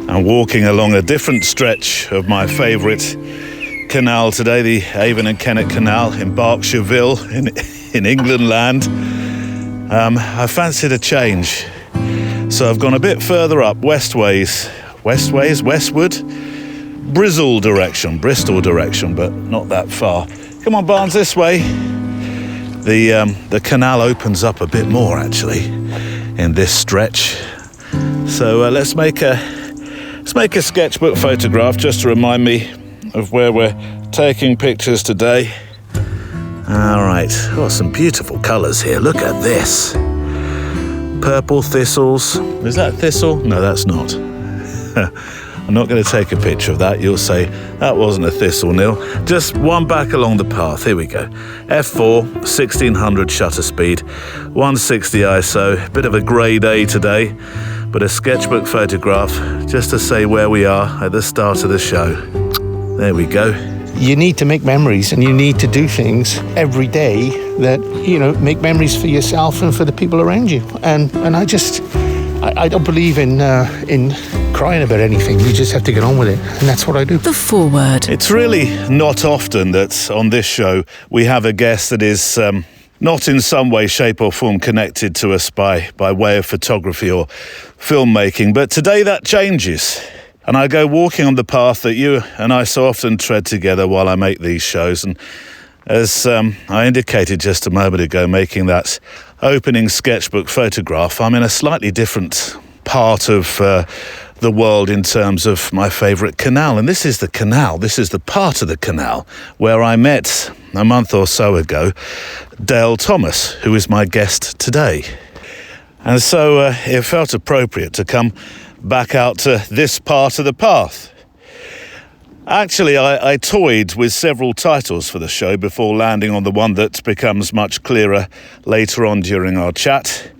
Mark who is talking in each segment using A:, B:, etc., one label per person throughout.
A: I'm walking along a different stretch of my favourite canal today, the Avon and Kennet Canal in Berkshireville in England land. I fancied a change, so I've gone a bit further up, westward, Bristol direction, but not that far. Come on, Barnes, this way. The canal opens up a bit more actually in this stretch. So let's make a sketchbook photograph just to remind me of where we're taking pictures today. All right, got some beautiful colours here. Look at this. Purple thistles. Is that thistle? No, that's not. I'm not going to take a picture of that. You'll say, that wasn't a thistle, Neil. Just one back along the path. Here we go. F4, 1600 shutter speed, 160 ISO. Bit of a grade A today, but a sketchbook photograph just to say where we are at the start of the show. There we go.
B: You need to make memories, and you need to do things every day that, make memories for yourself and for the people around you. And I don't believe in crying about anything. You just have to get on with it, and that's what I do.
C: The foreword.
A: It's really not often that on this show we have a guest that is not in some way, shape or form connected to us by way of photography or filmmaking, but today that changes. And I go walking on the path that you and I so often tread together while I make these shows. And as I indicated just a moment ago, making that opening sketchbook photograph, I'm in a slightly different part of the world in terms of my favourite canal. And this is the canal. This is the part of the canal where I met a month or so ago Dale Thomas, who is my guest today. And so it felt appropriate to come back out to this part of the path. Actually, I toyed with several titles for the show before landing on the one that becomes much clearer later on during our chat.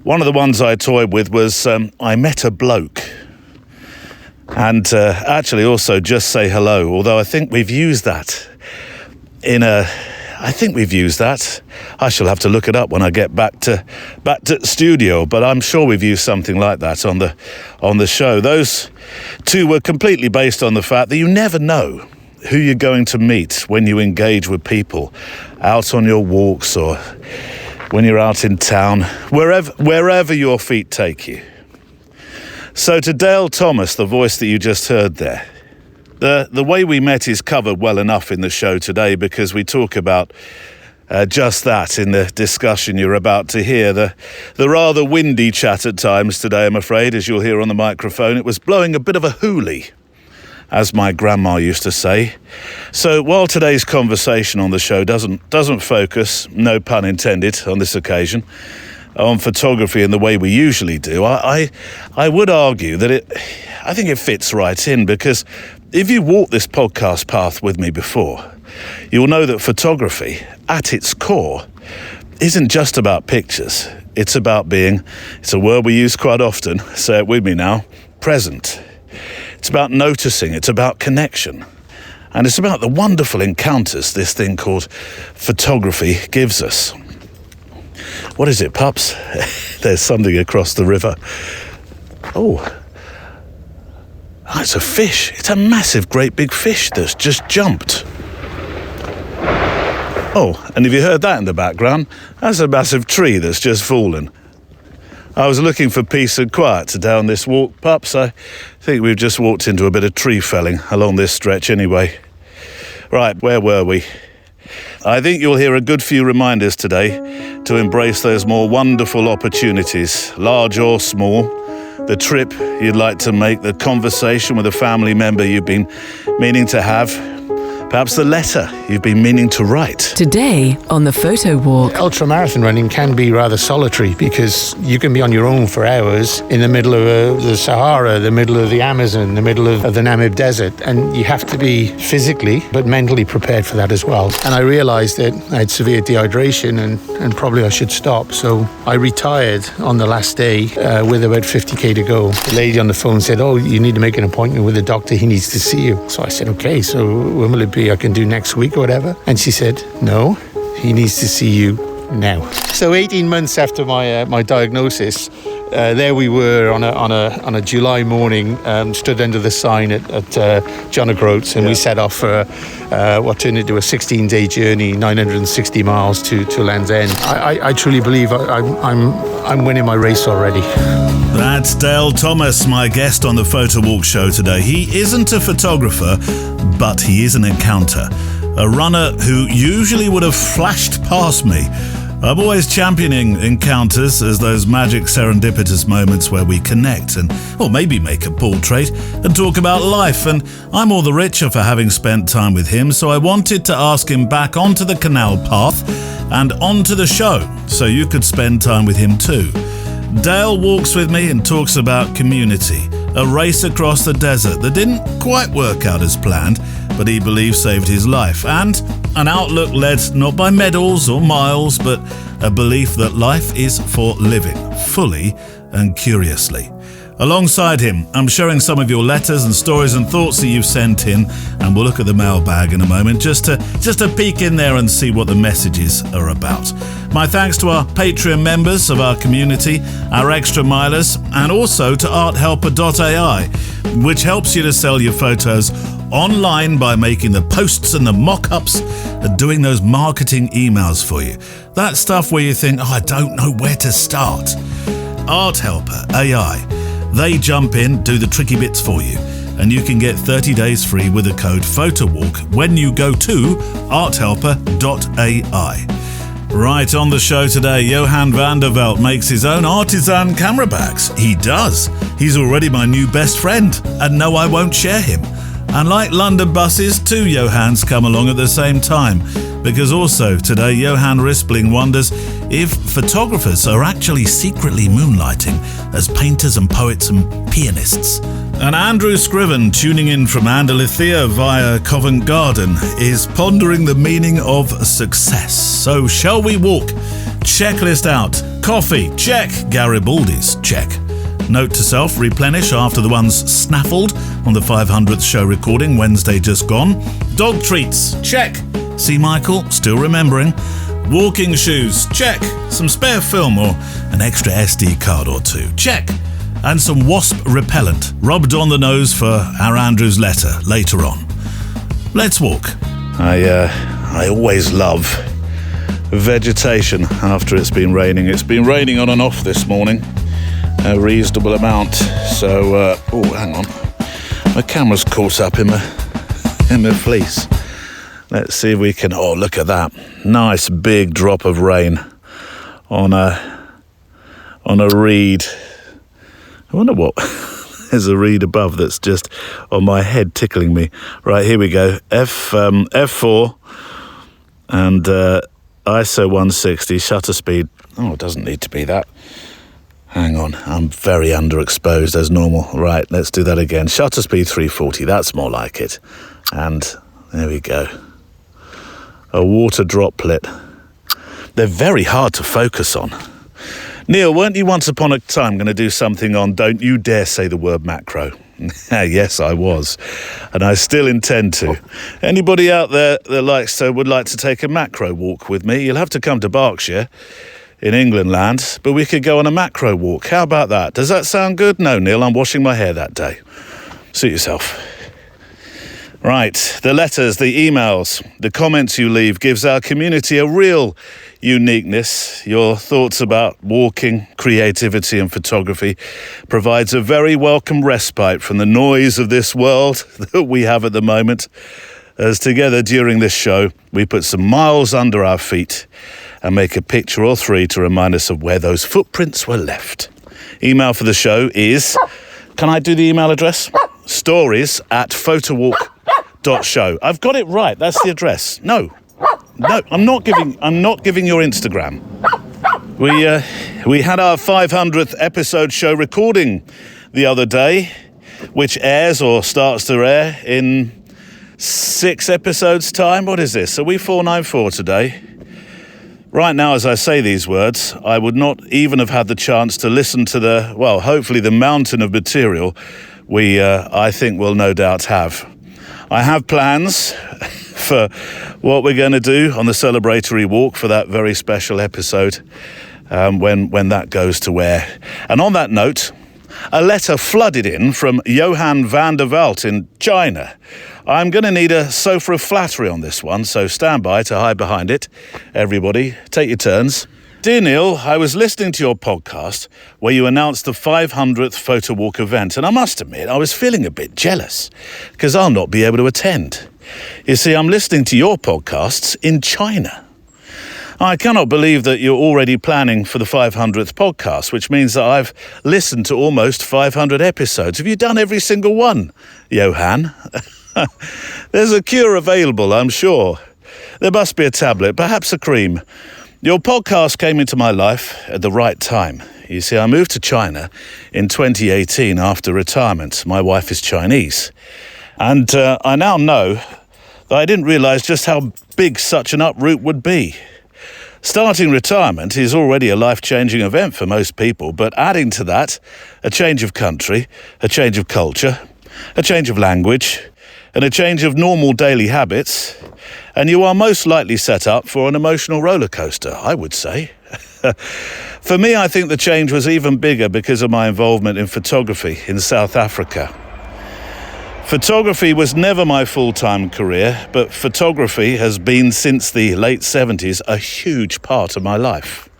A: One of the ones I toyed with was I Met a Bloke. And actually also Just Say Hello, although I think we've used that I shall have to look it up when I get back to studio, but I'm sure we've used something like that on the show. Those two were completely based on the fact that you never know who you're going to meet when you engage with people out on your walks or when you're out in town, wherever your feet take you. So to Dale Thomas, the voice that you just heard there, the way we met is covered well enough in the show today because we talk about just that in the discussion you're about to hear. The rather windy chat at times today, I'm afraid, as you'll hear on the microphone. It was blowing a bit of a hoolie, as my grandma used to say. So while today's conversation on the show doesn't focus, no pun intended on this occasion, on photography in the way we usually do, I would argue that I think it fits right in, because if you walked this podcast path with me before, you'll know that photography, at its core, isn't just about pictures. It's about being, it's a word we use quite often, say it with me now, present. It's about noticing, it's about connection. And it's about the wonderful encounters this thing called photography gives us. What is it, pups? There's something across the river. Oh, it's a fish. It's a massive, great big fish that's just jumped. Oh, and have you heard that in the background? That's a massive tree that's just fallen. I was looking for peace and quiet today on this walk, pups. I think we've just walked into a bit of tree felling along this stretch anyway. Right, where were we? I think you'll hear a good few reminders today to embrace those more wonderful opportunities, large or small. The trip you'd like to make, the conversation with a family member you've been meaning to have, perhaps the letter you've been meaning to write.
C: Today on the Photo Walk.
B: Ultramarathon running can be rather solitary because you can be on your own for hours in the middle of the Sahara, the middle of the Amazon, the middle of the Namib Desert, and you have to be physically but mentally prepared for that as well. And I realised that I had severe dehydration and probably I should stop. So I retired on the last day with about 50k to go. The lady on the phone said, "Oh, you need to make an appointment with the doctor. He needs to see you." So I said, "Okay, so when will it be? I can do next week or whatever." And she said, "No, he needs to see you now. So 18 months after my diagnosis, there we were on a July morning, stood under the sign at John O'Groats, and we set off for what turned into a 16-day journey, 960 miles to Land's End. I truly believe I'm winning my race already.
A: That's Dale Thomas, my guest on the Photo Walk show today. He isn't a photographer, but he is an encounter. A runner who usually would have flashed past me. I'm always championing encounters as those magic serendipitous moments where we connect and, or maybe make a portrait and talk about life. And I'm all the richer for having spent time with him, so I wanted to ask him back onto the canal path and onto the show so you could spend time with him too. Dale walks with me and talks about community, a race across the desert that didn't quite work out as planned, but he believes saved his life, and an outlook led not by medals or miles, but a belief that life is for living fully and curiously. Alongside him, I'm sharing some of your letters and stories and thoughts that you've sent in, and we'll look at the mailbag in a moment just to peek in there and see what the messages are about. My thanks to our Patreon members of our community, our extra milers, and also to arthelper.ai, which helps you to sell your photos online by making the posts and the mock-ups and doing those marketing emails for you. That stuff where you think, I don't know where to start. Art Helper AI. They jump in, do the tricky bits for you, and you can get 30 days free with the code PHOTOWALK when you go to arthelper.ai. Right on the show today, Johan van der Veld makes his own artisan camera bags. He does. He's already my new best friend, and no, I won't share him. And like London buses, two Johans come along at the same time, because also today Johan Rispling wonders if photographers are actually secretly moonlighting as painters and poets and pianists. And Andrew Scriven, tuning in from Andalusia via Covent Garden, is pondering the meaning of success. So shall we walk? Checklist out. Coffee, check. Garibaldi's, check. Note to self, replenish after the ones snaffled on the 500th show recording Wednesday just gone. Dog treats, check. See Michael, still remembering. Walking shoes, check. Some spare film or an extra SD card or two, check. And some wasp repellent, rubbed on the nose for our Andrew's letter later on. Let's walk. I always love vegetation after it's been raining. It's been raining on and off this morning. A reasonable amount. So, hang on. My camera's caught up in my fleece. Let's see if we can. Oh, look at that! Nice big drop of rain on a reed. I wonder what. There's a reed above that's just on my head tickling me. Right, here we go. F4 and ISO 160 shutter speed. Oh, it doesn't need to be that. Hang on, I'm very underexposed as normal. Right, let's do that again. Shutter speed 340, that's more like it. And there we go. A water droplet. They're very hard to focus on. Neil, weren't you once upon a time going to do something on Don't You Dare Say the Word Macro? Yes, I was. And I still intend to. Anybody out there that would like to take a macro walk with me, you'll have to come to Berkshire in England land, but we could go on a macro walk. How about that? Does that sound good? No, Neil, I'm washing my hair that day. Suit yourself. Right, the letters, the emails, the comments you leave gives our community a real uniqueness. Your thoughts about walking, creativity and photography provides a very welcome respite from the noise of this world that we have at the moment. As together during this show, we put some miles under our feet and make a picture or three to remind us of where those footprints were left. Email for the show is, can I do the email address? stories@photowalk.show. I've got it right, that's the address. No, I'm not giving your Instagram. We had our 500th episode show recording the other day, which airs or starts to air in 6 episodes time. What is this? Are we 494 today? Right now, as I say these words, I would not even have had the chance to listen to hopefully the mountain of material I think we'll no doubt have. I have plans for what we're going to do on the celebratory walk for that very special episode when that goes to air. And on that note, a letter flooded in from Johan van der Walt in China. I'm going to need a sofa of flattery on this one, so stand by to hide behind it. Everybody, take your turns. Dear Neil, I was listening to your podcast where you announced the 500th photo walk event, and I must admit I was feeling a bit jealous because I'll not be able to attend. You see, I'm listening to your podcasts in China. I cannot believe that you're already planning for the 500th podcast, which means that I've listened to almost 500 episodes. Have you done every single one, Johan? There's a cure available, I'm sure. There must be a tablet, perhaps a cream. Your podcast came into my life at the right time. You see, I moved to China in 2018 after retirement. My wife is Chinese. And I now know that I didn't realise just how big such an uproot would be. Starting retirement is already a life-changing event for most people, but adding to that, a change of country, a change of culture, a change of language, and a change of normal daily habits, and you are most likely set up for an emotional roller coaster, I would say. For me, I think the change was even bigger because of my involvement in photography in South Africa. Photography was never my full-time career, but photography has been since the late 70s a huge part of my life.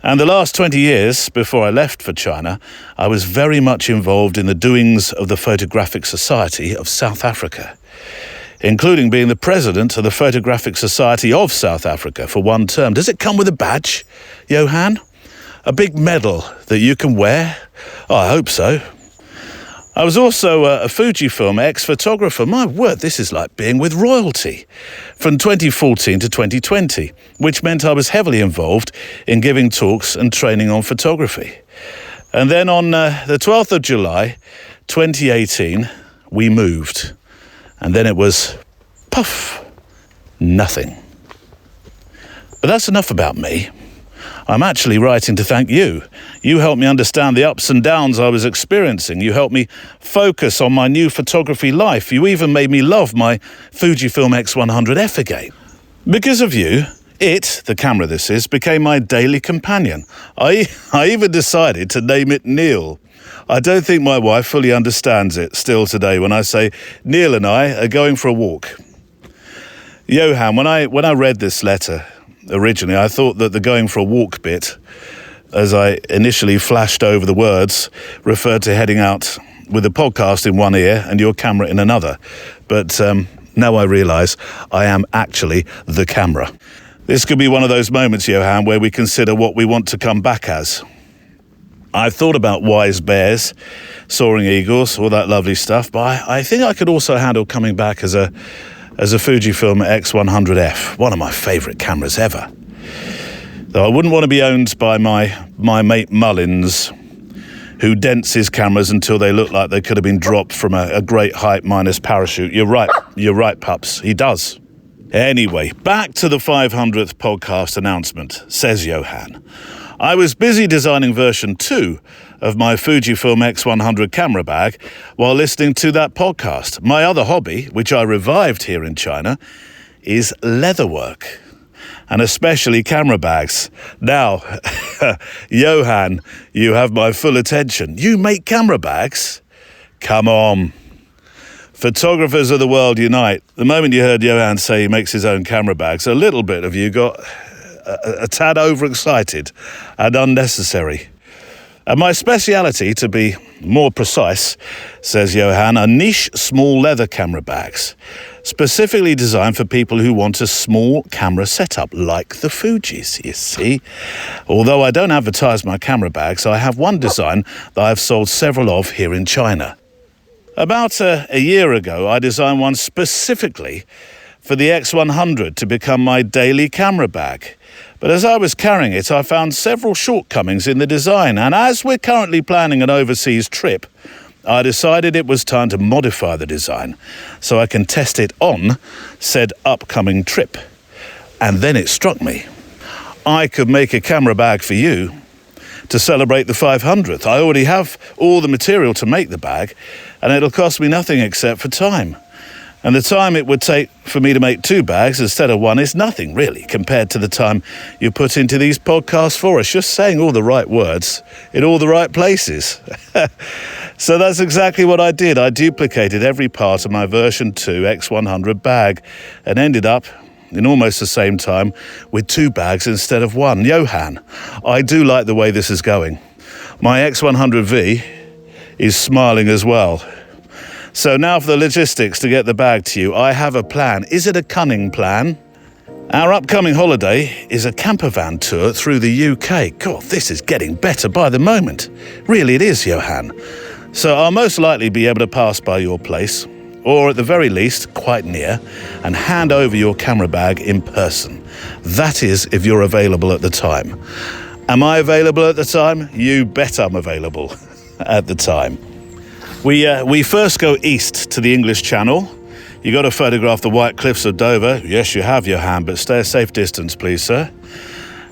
A: And the last 20 years, before I left for China, I was very much involved in the doings of the Photographic Society of South Africa, including being the president of the Photographic Society of South Africa for one term. Does it come with a badge, Johan? A big medal that you can wear? Oh, I hope so. I was also a Fujifilm ex-photographer. My word, this is like being with royalty. From 2014 to 2020, which meant I was heavily involved in giving talks and training on photography. And then on the 12th of July, 2018, we moved. And then it was, puff, nothing. But that's enough about me. I'm actually writing to thank you. You helped me understand the ups and downs I was experiencing. You helped me focus on my new photography life. You even made me love my Fujifilm X100F again. Because of you, the camera this is, became my daily companion. I even decided to name it Neil. I don't think my wife fully understands it still today when I say Neil and I are going for a walk. Johan, when I read this letter, originally, I thought that the going for a walk bit, as I initially flashed over the words, referred to heading out with the podcast in one ear and your camera in another. But now I realise I am actually the camera. This could be one of those moments, Johan, where we consider what we want to come back as. I've thought about wise bears, soaring eagles, all that lovely stuff, but I think I could also handle coming back as a Fujifilm X100F, one of my favourite cameras ever. Though I wouldn't want to be owned by my mate Mullins, who dents his cameras until they look like they could have been dropped from a great height minus parachute. You're right, pups, he does. Anyway, back to the 500th podcast announcement, says Johan. I was busy designing version 2 of my Fujifilm X100 camera bag while listening to that podcast. My other hobby, which I revived here in China, is leatherwork, and especially camera bags. Now, Johan, you have my full attention. You make camera bags? Come on. Photographers of the world unite. The moment you heard Johan say he makes his own camera bags, a little bit of you got a tad overexcited and unnecessary. And my speciality, to be more precise, says Johan, are niche small leather camera bags, specifically designed for people who want a small camera setup, like the Fujis, you see. Although I don't advertise my camera bags, I have one design that I've sold several of here in China. About a year ago, I designed one specifically for the X100 to become my daily camera bag. But as I was carrying it, I found several shortcomings in the design, and as we're currently planning an overseas trip, I decided it was time to modify the design so I can test it on said upcoming trip. And then it struck me. I could make a camera bag for you to celebrate the 500th. I already have all the material to make the bag, and it'll cost me nothing except for time. And the time it would take for me to make 2 bags instead of 1 is nothing, really, compared to the time you put into these podcasts for us, just saying all the right words in all the right places. So that's exactly what I did. I duplicated every part of my version 2 X100 bag and ended up in almost the same time with 2 bags instead of 1. Johan, I do like the way this is going. My X100V is smiling as well. So now for the logistics to get the bag to you. I have a plan. Is it a cunning plan? Our upcoming holiday is a camper van tour through the UK. God, this is getting better by the moment. Really it is, Johan. So I'll most likely be able to pass by your place, or at the very least, quite near, and hand over your camera bag in person. That is, if you're available at the time. Am I available at the time? You bet I'm available at the time. We first go east to the English Channel. You got to photograph the white cliffs of Dover. Yes, you have, Johan, but stay a safe distance, please, sir.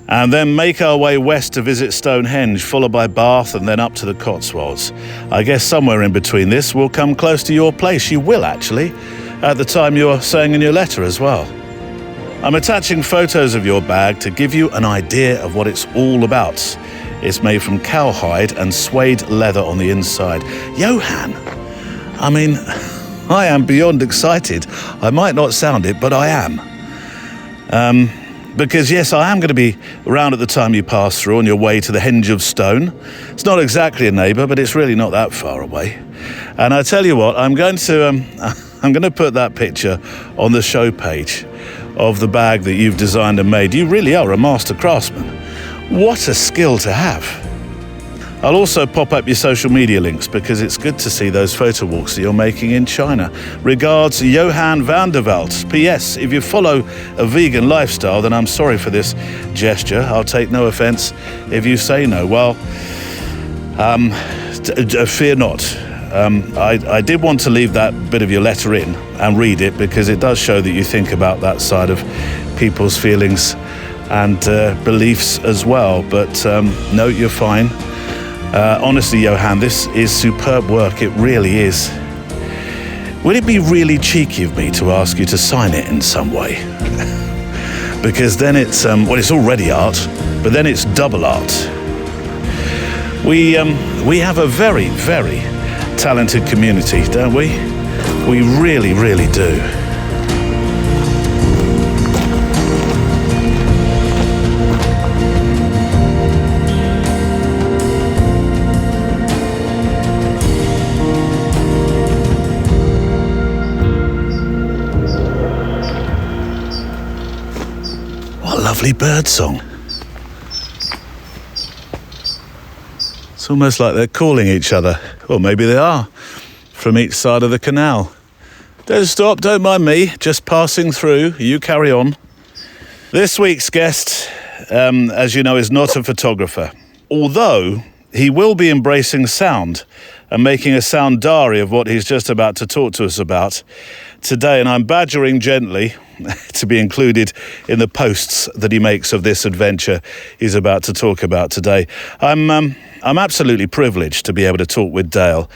A: And then make our way west to visit Stonehenge, followed by Bath and then up to the Cotswolds. I guess somewhere in between this we'll come close to your place. You will, actually, at the time you're saying in your letter as well. I'm attaching photos of your bag to give you an idea of what it's all about. It's made from cowhide and suede leather on the inside. Johan, I mean, I am beyond excited. I might not sound it, but I am. Because yes, I am going to be around at the time you pass through on your way to the Henge of Stone. It's not exactly a neighbour, but it's really not that far away. And I tell you what, I'm going to put that picture on the show page of the bag that you've designed and made. You really are a master craftsman. What a skill to have. I'll also pop up your social media links because it's good to see those photo walks that you're making in China. Regards, Johan van der Walt. P.S. If you follow a vegan lifestyle, then I'm sorry for this gesture. I'll take no offence if you say no. Well, fear not. I did want to leave that bit of your letter in and read it because it does show that you think about that side of people's feelings and beliefs as well. But no, you're fine. Honestly, Johan, this is superb work. It really is. Would it be really cheeky of me to ask you to sign it in some way? Because then it's, it's already art, but then it's double art. We have a very, very talented community, don't we? We really, really do. Lovely bird song. It's almost like they're calling each other, or maybe they are, from each side of the canal. Don't stop, don't mind me, just passing through, you carry on. This week's guest, as you know, is not a photographer, although he will be embracing sound and making a sound diary of what he's just about to talk to us about today, and I'm badgering gently to be included in the posts that he makes of this adventure he's about to talk about today. I'm absolutely privileged to be able to talk with Dale.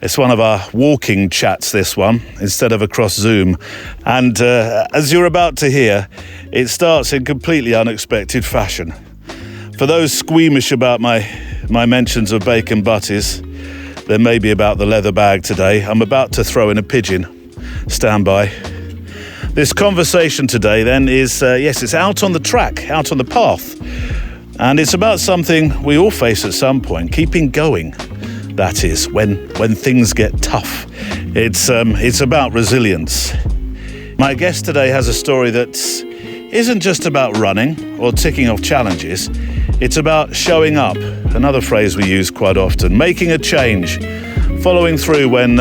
A: It's one of our walking chats, this one, instead of across Zoom. And as you're about to hear, it starts in completely unexpected fashion. For those squeamish about my mentions of bacon butties, then maybe about the leather bag today, I'm about to throw in a pigeon. Stand by. This conversation today then is, it's out on the track, out on the path. And it's about something we all face at some point, keeping going. That is, when things get tough. It's about resilience. My guest today has a story that isn't just about running or ticking off challenges. It's about showing up, another phrase we use quite often, making a change, following through when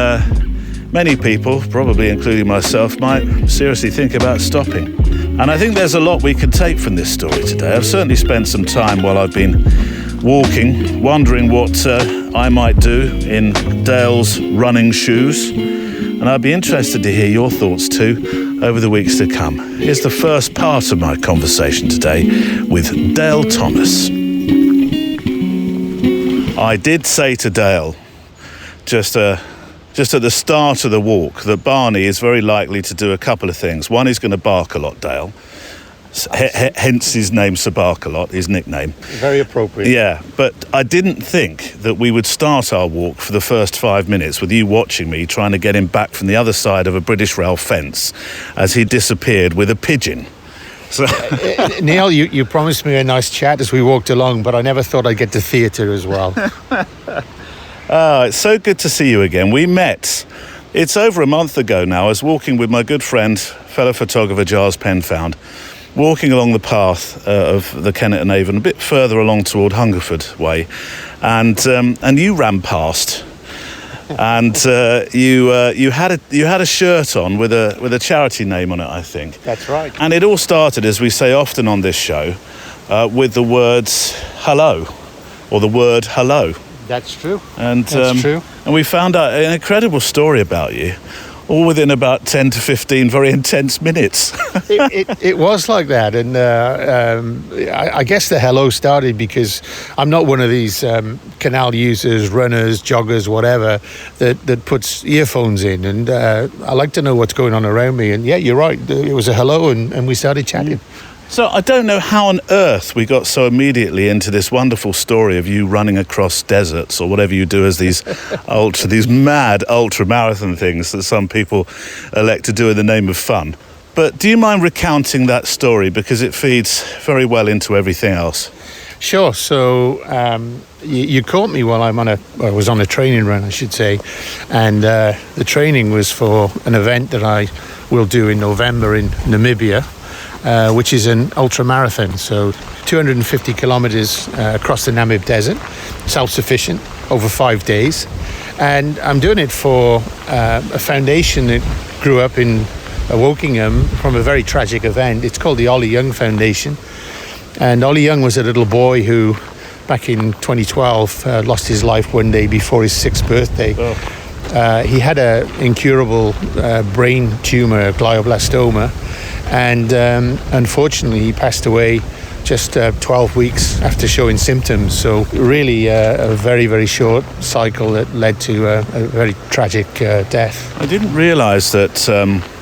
A: many people, probably including myself, might seriously think about stopping. And I think there's a lot we can take from this story today. I've certainly spent some time while I've been walking, wondering what I might do in Dale's running shoes. And I'd be interested to hear your thoughts too over the weeks to come. Here's the first part of my conversation today with Dale Thomas. I did say to Dale just a just at the start of the walk, that Barney is very likely to do a couple of things. One, he's going to bark a lot, Dale. Hence his name, Sir Bark-a-Lot, his nickname.
B: Very appropriate.
A: Yeah, but I didn't think that we would start our walk for the first 5 minutes with you watching me trying to get him back from the other side of a British Rail fence as he disappeared with a pigeon. So
B: Neil, you promised me a nice chat as we walked along, but I never thought I'd get to theatre as well.
A: it's so good to see you again. We met, it's over a month ago now. I was walking with my good friend, fellow photographer Giles Penfound, walking along the path of the Kennet and Avon, a bit further along toward Hungerford Way, and you ran past, and you had a shirt on with a charity name on it, I think.
B: That's right.
A: And it all started, as we say often on this show, with the words hello, or the word hello.
B: That's true.
A: And
B: That's true.
A: And we found out an incredible story about you, all within about 10 to 15 very intense minutes.
B: it was like that, and I guess the hello started because I'm not one of these canal users, runners, joggers, whatever, that puts earphones in, and I like to know what's going on around me. And yeah, you're right, it was a hello, and we started chatting.
A: So I don't know how on earth we got so immediately into this wonderful story of you running across deserts or whatever you do as these mad ultra marathon things that some people elect to do in the name of fun. But do you mind recounting that story, because it feeds very well into everything else?
B: Sure. So you caught me while I was on a training run, I should say, and the training was for an event that I will do in November in Namibia. Which is an ultra-marathon, so 250 kilometres across the Namib Desert, self-sufficient, over 5 days. And I'm doing it for a foundation that grew up in Wokingham from a very tragic event. It's called the Ollie Young Foundation. And Ollie Young was a little boy who, back in 2012, lost his life one day before his 6th birthday. Oh. He had an incurable brain tumour, glioblastoma, and unfortunately he passed away just 12 weeks after showing symptoms. So really a very, very short cycle that led to a very tragic death.
A: I didn't realise that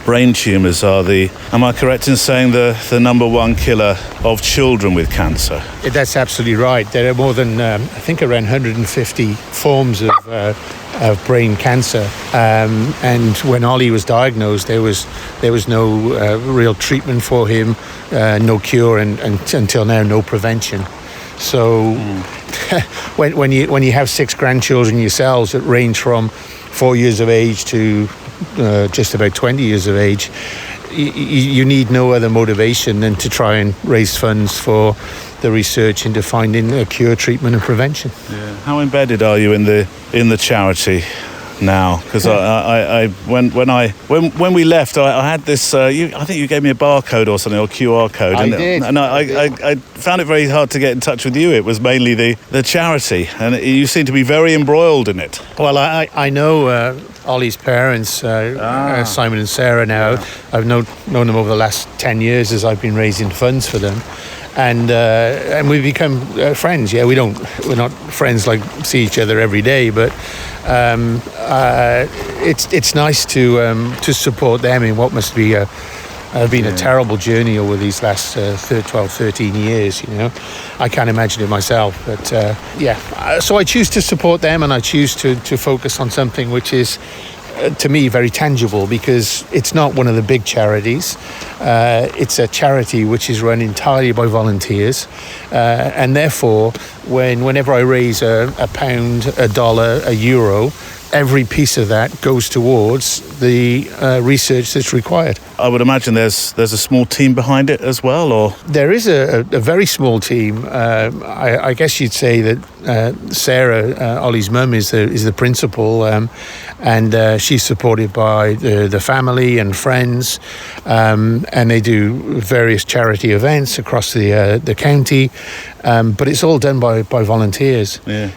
A: brain tumours are am I correct in saying the number one killer of children with cancer?
B: That's absolutely right. There are more than, I think, around 150 forms of brain cancer. And when Ollie was diagnosed, there was no real treatment for him, no cure, and until now, no prevention. So when you have 6 grandchildren yourselves that range from 4 years of age to just about 20 years of age, you need no other motivation than to try and raise funds for the research into finding a cure, treatment, and prevention.
A: Yeah. How embedded are you in the charity now? Because when we left, I had this. I think you gave me a barcode or something, or QR code.
B: I did.
A: And I found it very hard to get in touch with you. It was mainly the charity, and you seem to be very embroiled in it.
B: Well, I know Ollie's parents, Simon and Sarah. Now, yeah. I've known them over the last 10 years as I've been raising funds for them. And we've become friends. Yeah, we're not friends like see each other every day, but it's nice to support them in what must be been a terrible journey over these last 12, 13 years. You know, I can't imagine it myself, but so I choose to support them, and I choose to focus on something which is, to me, very tangible, because it's not one of the big charities. It's a charity which is run entirely by volunteers, and therefore whenever I raise a pound, a dollar, a euro, every piece of that goes towards the research that's required. I would imagine there's a small team behind it as well, or? There is a very small team. I guess you'd say that Sarah, Ollie's mum, is the principal, and she's supported by the family and friends, and they do various charity events across the county, but it's all done by volunteers. Yeah.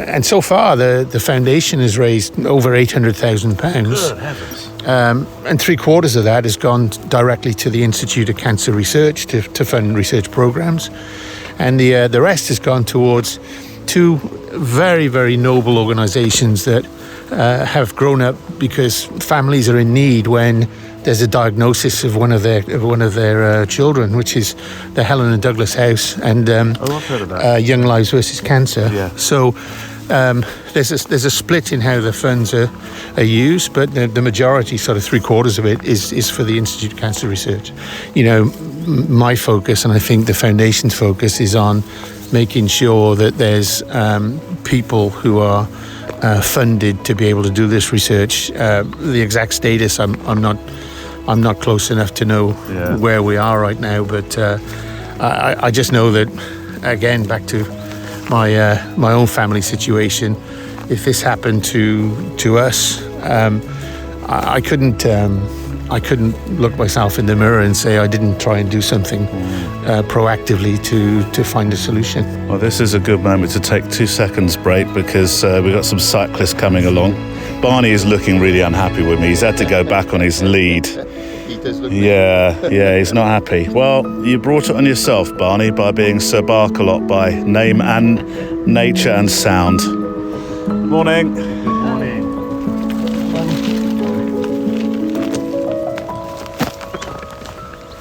B: And so far, the foundation has raised over £800,000. Good heavens. And 3/4 of that has gone directly to the Institute of Cancer Research to fund research programs, and the rest has gone towards two very, very noble organisations that have grown up because families are in need when there's a diagnosis of one of their children, which is the Helen and Douglas House and
A: I've heard of that.
B: Young Lives versus Cancer.
A: Yeah.
B: So there's a split in how the funds are used, but the majority, sort of 3/4 of it, is for the Institute of Cancer Research. You know, my focus, and I think the foundation's focus, is on making sure that there's people who are funded to be able to do this research. The exact status, I'm not close enough to know where we are right now, but I just know that, again, back to my own family situation, if this happened to us, I couldn't look myself in the mirror and say I didn't try and do something proactively to find a solution.
A: Well, this is a good moment to take 2 seconds break because we've got some cyclists coming along. Barney is looking really unhappy with me. He's had to go back on his lead.
B: He does look
A: Yeah, he's not happy. Well, you brought it on yourself, Barney, by being Sir Barkalot by name and nature and sound. Morning.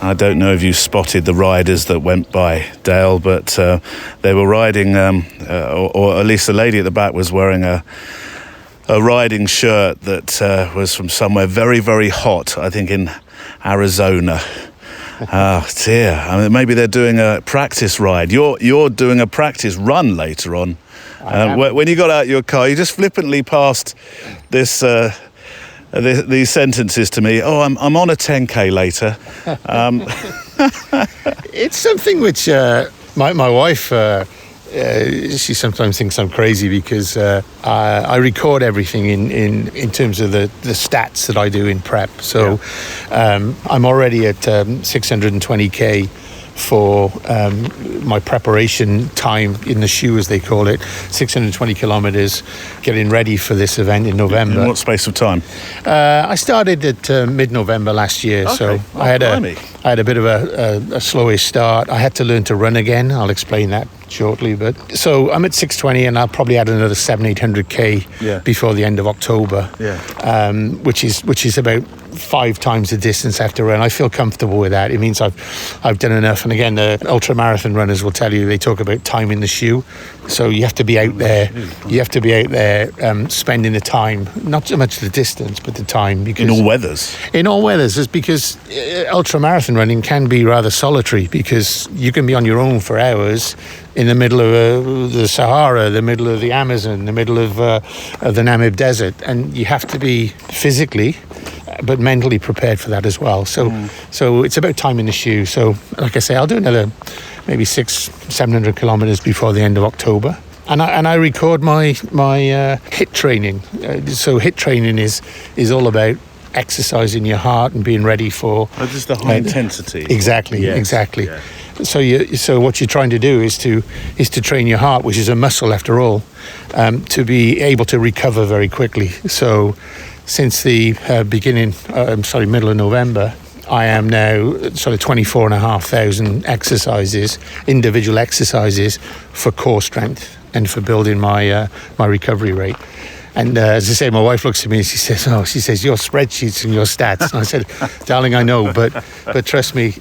A: I don't know if you spotted the riders that went by, Dale, but they were riding, or at least the lady at the back was wearing a riding shirt that was from somewhere very, very hot, I think in Arizona. Oh dear, I mean, maybe they're doing a practice ride. You're doing a practice run later on. When you got out your car, you just flippantly passed this... these sentences to me. Oh, I'm on a 10k later.
B: It's something which my wife, she sometimes thinks I'm crazy because I record everything in terms of the stats that I do in prep. So I'm already at 620k for my preparation time in the shoe, as they call it, 620 kilometres, getting ready for this event in November.
A: In what space of time?
B: I started at mid-November last year,
A: Okay.
B: so I had a bit of a slowish start. I had to learn to run again. I'll explain that shortly. But so I'm at 620, and I'll probably add another 700-800k before the end of October. Which is about 5 times the distance I have to run. I feel comfortable with that. It means I've done enough. And again, the ultra marathon runners will tell you, they talk about time in the shoe. So you have to be out there. You have to be out there spending the time, not so much the distance, but the time. Because
A: In all weathers.
B: In all weathers, is because ultra marathon running can be rather solitary, because you can be on your own for hours in the middle of the Sahara, the middle of the Amazon, the middle of the Namib Desert, and you have to be physically but mentally prepared for that as well. So it's about time in the shoe. So like I say, I'll do another maybe 600-700 kilometers before the end of October. And I record my HIIT training. So HIIT training is all about exercising your heart and being ready for...
A: Oh, just the high intensity.
B: Exactly.
A: Yeah.
B: So what you're trying to do is to train your heart, which is a muscle after all, to be able to recover very quickly. So since the middle of November, I am now sort of 24,500 exercises, individual exercises for core strength and for building my recovery rate. And as I say, my wife looks at me and she says, your spreadsheets and your stats. And I said, darling, I know, but trust me,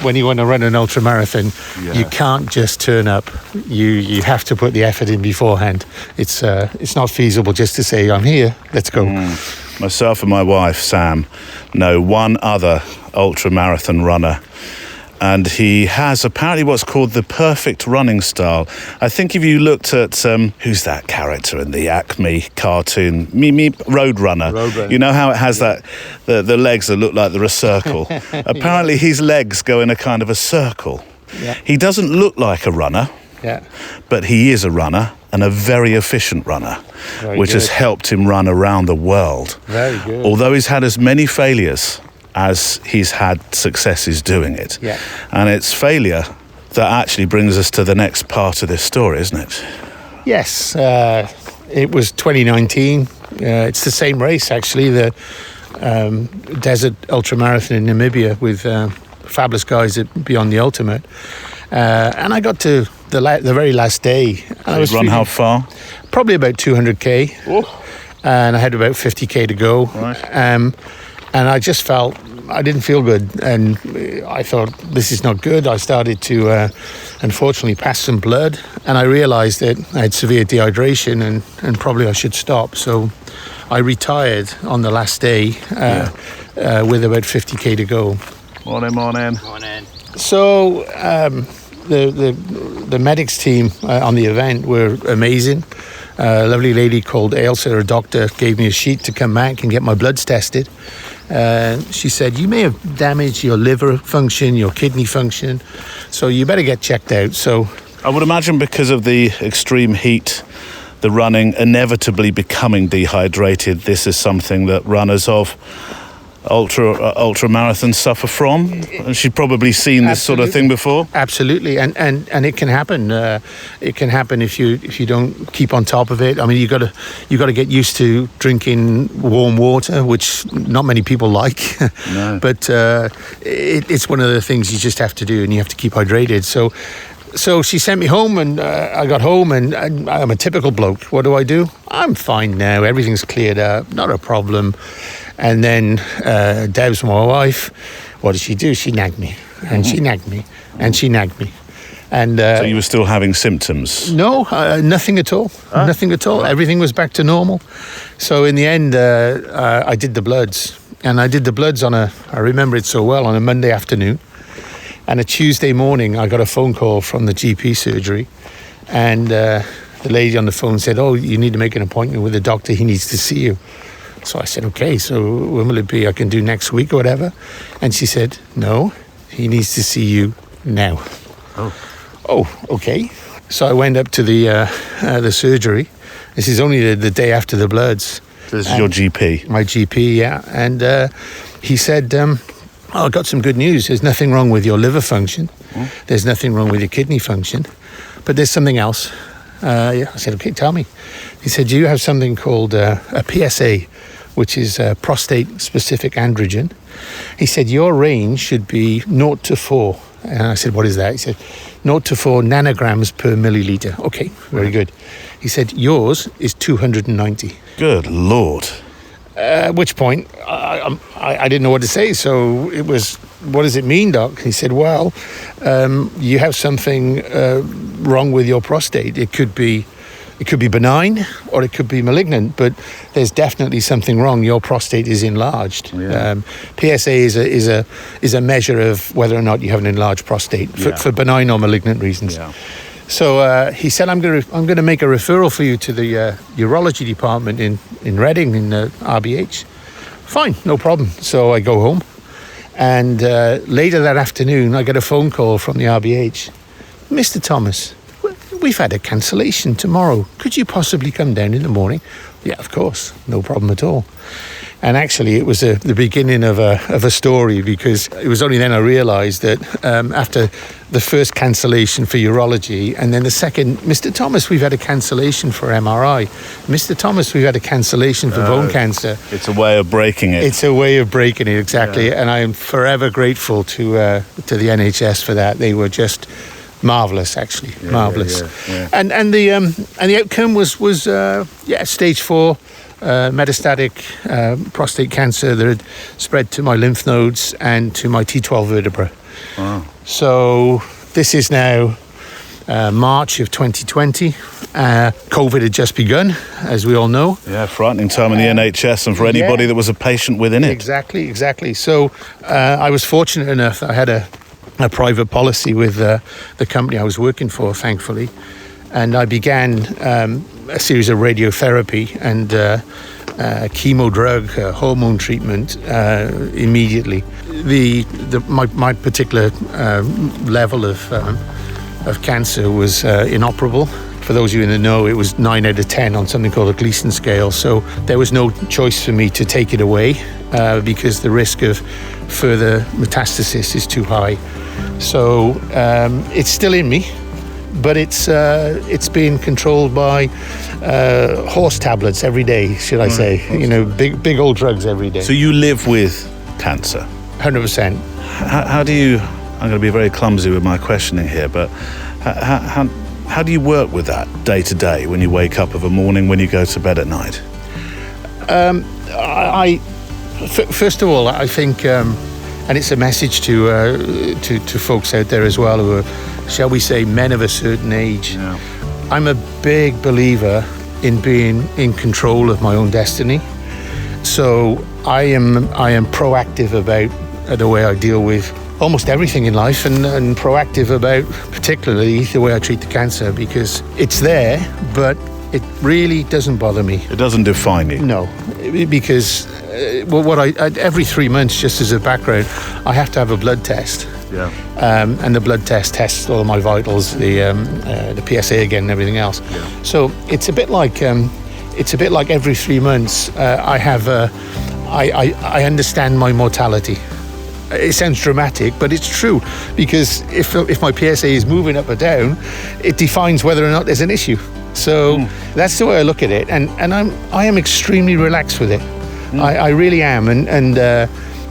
B: when you want to run an ultra marathon, you can't just turn up. You have to put the effort in beforehand. It's not feasible just to say, I'm here, let's go.
A: Myself and my wife, Sam, know one other ultra marathon runner. And he has apparently what's called the perfect running style. I think if you looked at, who's that character in the Acme cartoon? Roadrunner. You know how it has that, the legs that look like they're a circle? Apparently his legs go in a kind of a circle. Yeah. He doesn't look like a runner, but he is a runner, and a very efficient runner, which has helped him run around the world.
B: Very good.
A: Although he's had as many failures as he's had successes doing it.
B: Yeah.
A: And it's failure that actually brings us to the next part of this story, isn't it?
B: Yes, it was 2019. It's the same race, actually, the Desert Ultramarathon in Namibia with fabulous guys at Beyond the Ultimate. And I got to the very last day. I was
A: Run how far?
B: Probably about 200k, and I had about 50k to go.
A: Right.
B: And I just felt I didn't feel good, and I thought this is not good. I started to unfortunately pass some blood, and I realised that I had severe dehydration, and probably I should stop. So I retired on the last day with about 50k to go.
A: Morning.
B: So the medics team on the event were amazing. A lovely lady called Ailsa, a doctor, gave me a sheet to come back and get my bloods tested. She said, you may have damaged your liver function, your kidney function, so you better get checked out. So
A: I would imagine because of the extreme heat, the running inevitably becoming dehydrated, this is something that runners of ultra marathons suffer from. And she'd probably seen this sort of thing before.
B: Absolutely, and it can happen. It can happen if you don't keep on top of it. I mean, you got to get used to drinking warm water, which not many people like.
A: No.
B: But it's one of the things you just have to do, and you have to keep hydrated. So she sent me home, and I got home, and I'm a typical bloke. What do? I'm fine now. Everything's cleared up. Not a problem. And then Deb's my wife. What did she do? She nagged me, and she nagged me, and she nagged me. And
A: so you were still having symptoms?
B: No, nothing at all. Nothing at all. Everything was back to normal. So in the end, I did the bloods, and I did the bloods I remember it so well, on a Monday afternoon. And a Tuesday morning, I got a phone call from the GP surgery, and the lady on the phone said, "Oh, you need to make an appointment with the doctor. He needs to see you." So I said, "Okay, so when will it be? I can do next week or whatever." And she said, "No, he needs to see you now." Oh, okay. So I went up to the surgery. This is only the day after the bloods.
A: This is your GP?
B: My GP, yeah. And he said, I've got some good news. There's nothing wrong with your liver function. There's nothing wrong with your kidney function. But there's something else. I said, okay, tell me. He said, do you have something called a PSA, which is prostate-specific androgen? He said, your range should be 0 to 4. And I said, what is that? He said, 0 to 4 nanograms per milliliter. Okay, very good. He said, yours is 290.
A: Good Lord.
B: At which point, I didn't know what to say. So it was, what does it mean, doc? He said, well, you have something wrong with your prostate. It could be benign or it could be malignant, but there's definitely something wrong. Your prostate is enlarged.
A: Yeah.
B: PSA is a measure of whether or not you have an enlarged prostate for benign or malignant reasons. Yeah. So he said, I'm going to make a referral for you to the urology department in Reading, in RBH. Fine, no problem. So I go home, and later that afternoon, I get a phone call from the RBH. Mr. Thomas, we've had a cancellation tomorrow. Could you possibly come down in the morning? Yeah, of course, no problem at all. And actually, it was the beginning of a story, because it was only then I realised that after the first cancellation for urology, and then the second, Mr. Thomas, we've had a cancellation for MRI. Mr. Thomas, we've had a cancellation for bone cancer.
A: It's a way of breaking it.
B: It's a way of breaking it, exactly. Yeah. And I am forever grateful to the NHS for that. They were just marvelous, actually, marvelous. Yeah. And the outcome was stage 4. Metastatic prostate cancer that had spread to my lymph nodes and to my T12 vertebra. Wow. So this is now March of 2020. COVID had just begun, as we all know.
A: Yeah, frightening time in the NHS and for anybody that was a patient within it.
B: Exactly. So I was fortunate enough that I had a private policy with the company I was working for, thankfully. And I began a series of radiotherapy and chemo drug, hormone treatment immediately. My particular level of cancer was inoperable. For those of you in the know, it was 9 out of 10 on something called a Gleason scale. So there was no choice for me to take it away because the risk of further metastasis is too high. So it's still in me. But it's being controlled by horse tablets every day, should I say? Big old drugs every day.
A: So you live with cancer?
B: 100%.
A: How do you? I'm going to be very clumsy with my questioning here, but How do you work with that day to day, when you wake up of a morning, when you go to bed at night?
B: First of all, I think, and it's a message to folks out there as well who are, shall we say, men of a certain age.
A: Yeah.
B: I'm a big believer in being in control of my own destiny. So I am proactive about the way I deal with almost everything in life, and proactive about particularly the way I treat the cancer, because it's there, but it really doesn't bother me.
A: It doesn't define you.
B: No, because every 3 months, just as a background, I have to have a blood test.
A: Yeah.
B: And the blood test tests all my vitals, the PSA again, and everything else.
A: Yeah.
B: So it's a bit like every 3 months I understand my mortality. It sounds dramatic, but it's true, because if my PSA is moving up or down, it defines whether or not there's an issue. So that's the way I look at it, and I am extremely relaxed with it. I really am, and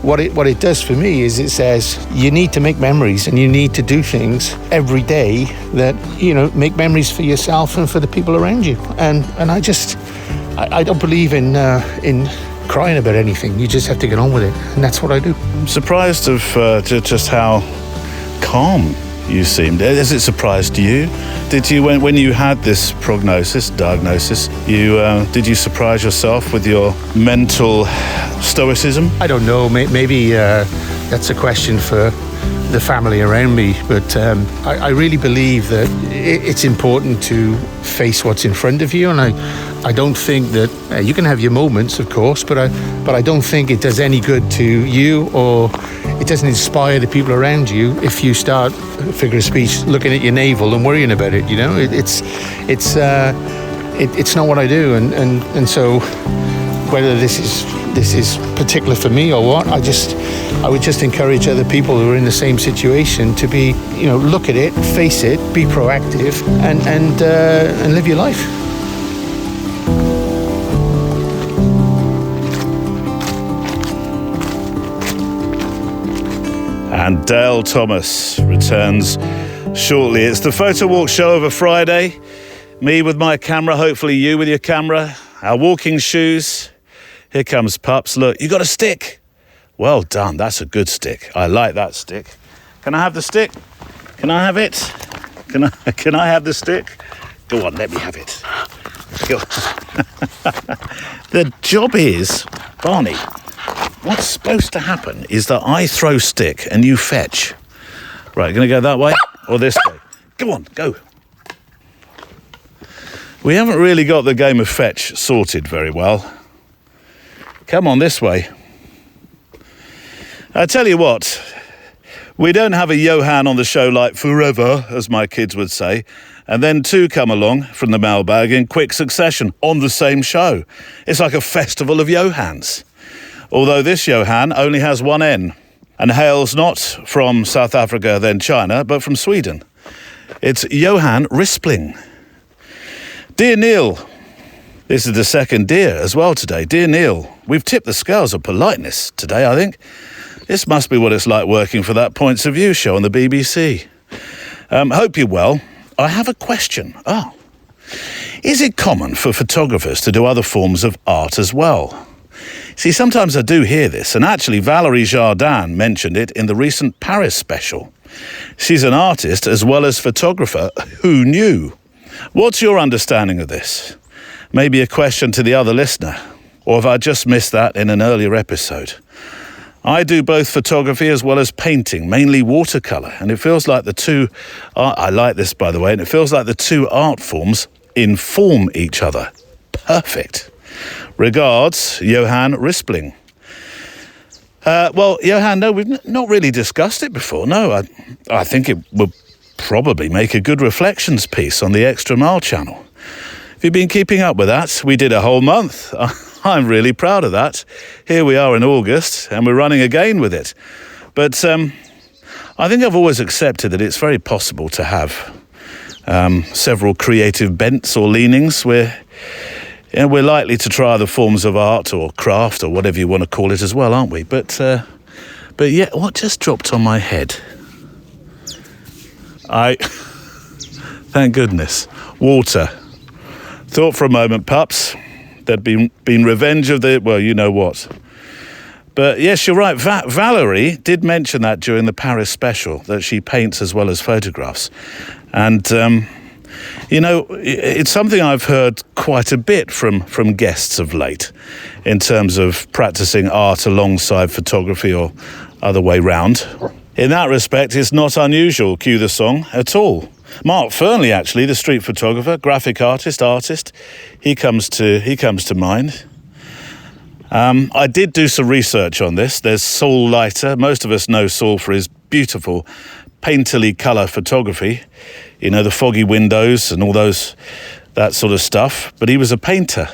B: what it does for me is it says you need to make memories, and you need to do things every day that make memories for yourself and for the people around you. And I don't believe in crying about anything. You just have to get on with it, and that's what I do.
A: I'm surprised of just how calm you seemed. Has it surprised you? Did you, when you had this diagnosis, did you surprise yourself with your mental stoicism?
B: I don't know. Maybe that's a question for the family around me, but I really believe that it's important to face what's in front of you, and I don't think that you can have your moments, of course, but I don't think it does any good to you, or it doesn't inspire the people around you if you start, figure of speech, looking at your navel and worrying about it. It's not what I do, and so whether this is particular for me or what, I would just encourage other people who are in the same situation to be, look at it, face it, be proactive, and live your life.
A: And Dale Thomas returns shortly. It's the Photo Walk show of a Friday. Me with my camera, hopefully you with your camera, our walking shoes. Here comes Pups. Look, you got a stick. Well done. That's a good stick. I like that stick. Can I have the stick? Can I have it? Can I have the stick? Go on, let me have it. Go. The job is, Barney, what's supposed to happen is that I throw stick and you fetch. Right, gonna go that way or this way? Go on, go. We haven't really got the game of fetch sorted very well. Come on, this way. I tell you what, we don't have a Johan on the show like forever, as my kids would say, and then two come along from the mailbag in quick succession on the same show. It's like a festival of Johans. Although this Johan only has one N and hails not from South Africa, then China, but from Sweden. It's Johan Rispling. Dear Neil, this is the second dear as well today. Dear Neil, we've tipped the scales of politeness today, I think. This must be what it's like working for that Points of View show on the BBC. Hope you're well. I have a question. Is it common for photographers to do other forms of art as well? See, sometimes I do hear this, and actually Valerie Jardin mentioned it in the recent Paris special. She's an artist as well as photographer. Who knew? What's your understanding of this? Maybe a question to the other listener, or have I just missed that in an earlier episode? I do both photography as well as painting, mainly watercolour, and it feels like the two, I like this by the way, and it feels like the two art forms inform each other. Perfect. Regards, Johan Rispling. Well, Johan, no, we've not really discussed it before. No, I think it would probably make a good reflections piece on the Extra Mile channel. Have you been keeping up with that? We did a whole month. I'm really proud of that. Here we are in August, and we're running again with it. But I think I've always accepted that it's very possible to have several creative bents or leanings. We're likely to try other forms of art or craft or whatever you want to call it as well, aren't we? But yeah, what just dropped on my head? Thank goodness. Water. Thought for a moment, pups, there'd been revenge of the, well, you know what. But yes, you're right. Valerie did mention that during the Paris special, that she paints as well as photographs. And, it's something I've heard quite a bit from guests of late in terms of practicing art alongside photography or other way round. In that respect, it's not unusual, cue the song, at all. Mark Fernley, actually, the street photographer, graphic artist, he comes to mind. I did do some research on this. There's Saul Leiter. Most of us know Saul for his beautiful painterly colour photography. You know, the foggy windows and all that sort of stuff. But he was a painter.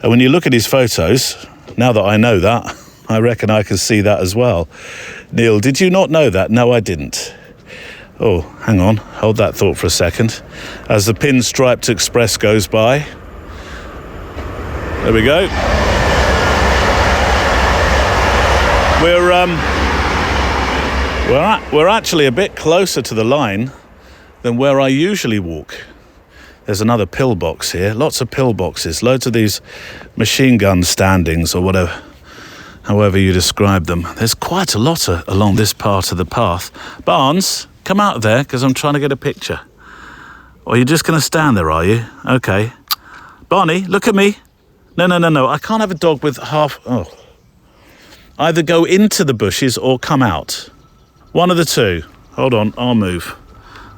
A: And when you look at his photos, now that I know that, I reckon I can see that as well. Neil, did you not know that? No, I didn't. Oh, hang on. Hold that thought for a second. As the pinstriped express goes by. There we go. We're actually a bit closer to the line than where I usually walk. There's another pillbox here. Lots of pillboxes. Loads of these machine gun standings or whatever, however you describe them. There's quite a lot along this part of the path. Barnes, come out there because I'm trying to get a picture. Or you're just going to stand there, are you? Okay. Barney, look at me. No. I can't have a dog with half... Oh. Either go into the bushes or come out. One of the two. Hold on, I'll move.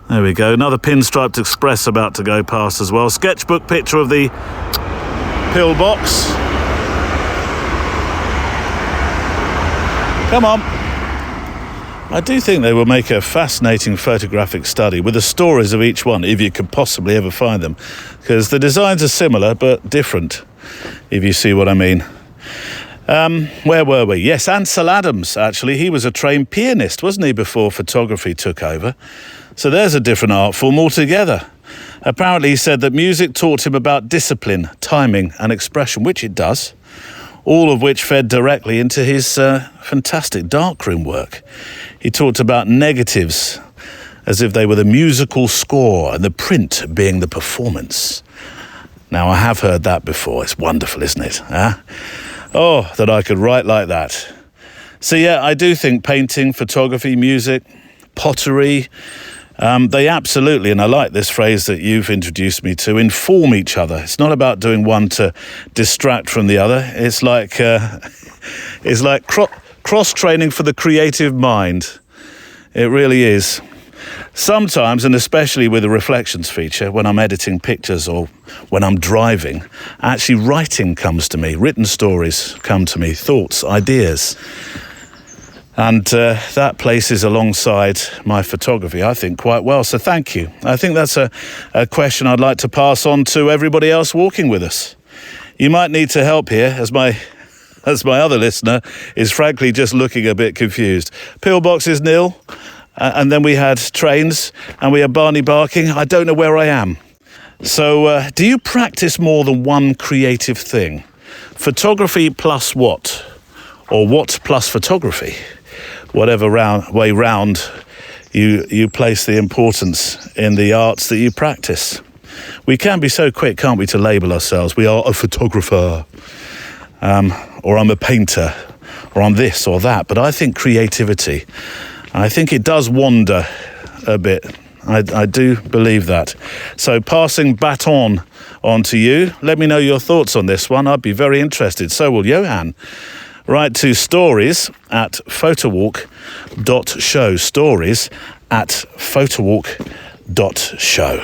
A: There we go. Another pinstriped express about to go past as well. Sketchbook picture of the pillbox. Come on. I do think they will make a fascinating photographic study with the stories of each one, if you could possibly ever find them. Because the designs are similar, but different, if you see what I mean. Where were we? Yes, Ansel Adams, actually. He was a trained pianist, wasn't he, before photography took over? So there's a different art form altogether. Apparently he said that music taught him about discipline, timing and expression, which it does, all of which fed directly into his fantastic darkroom work. He talked about negatives as if they were the musical score and the print being the performance. Now, I have heard that before. It's wonderful, isn't it? Huh? Oh, that I could write like that. So yeah, I do think painting, photography, music, pottery, they absolutely, and I like this phrase that you've introduced me to, inform each other. It's not about doing one to distract from the other. It's like cross-training for the creative mind. It really is. Sometimes, and especially with the reflections feature, when I'm editing pictures or when I'm driving, actually writing comes to me, written stories come to me, thoughts, ideas. And that places alongside my photography, I think, quite well. So thank you. I think that's a question I'd like to pass on to everybody else walking with us. You might need to help here, as my other listener is frankly just looking a bit confused. Pillboxes nil. And then we had trains, and we had Barney barking. I don't know where I am. So do you practice more than one creative thing? Photography plus what? Or what plus photography? Whatever way round you place the importance in the arts that you practice. We can be so quick, can't we, to label ourselves. We are a photographer, or I'm a painter, or I'm this or that. But I think creativity... I think it does wander a bit. I do believe that. So passing baton on to you. Let me know your thoughts on this one. I'd be very interested. So will Johan. Write to stories@photowalk.show. Stories@photowalk.show.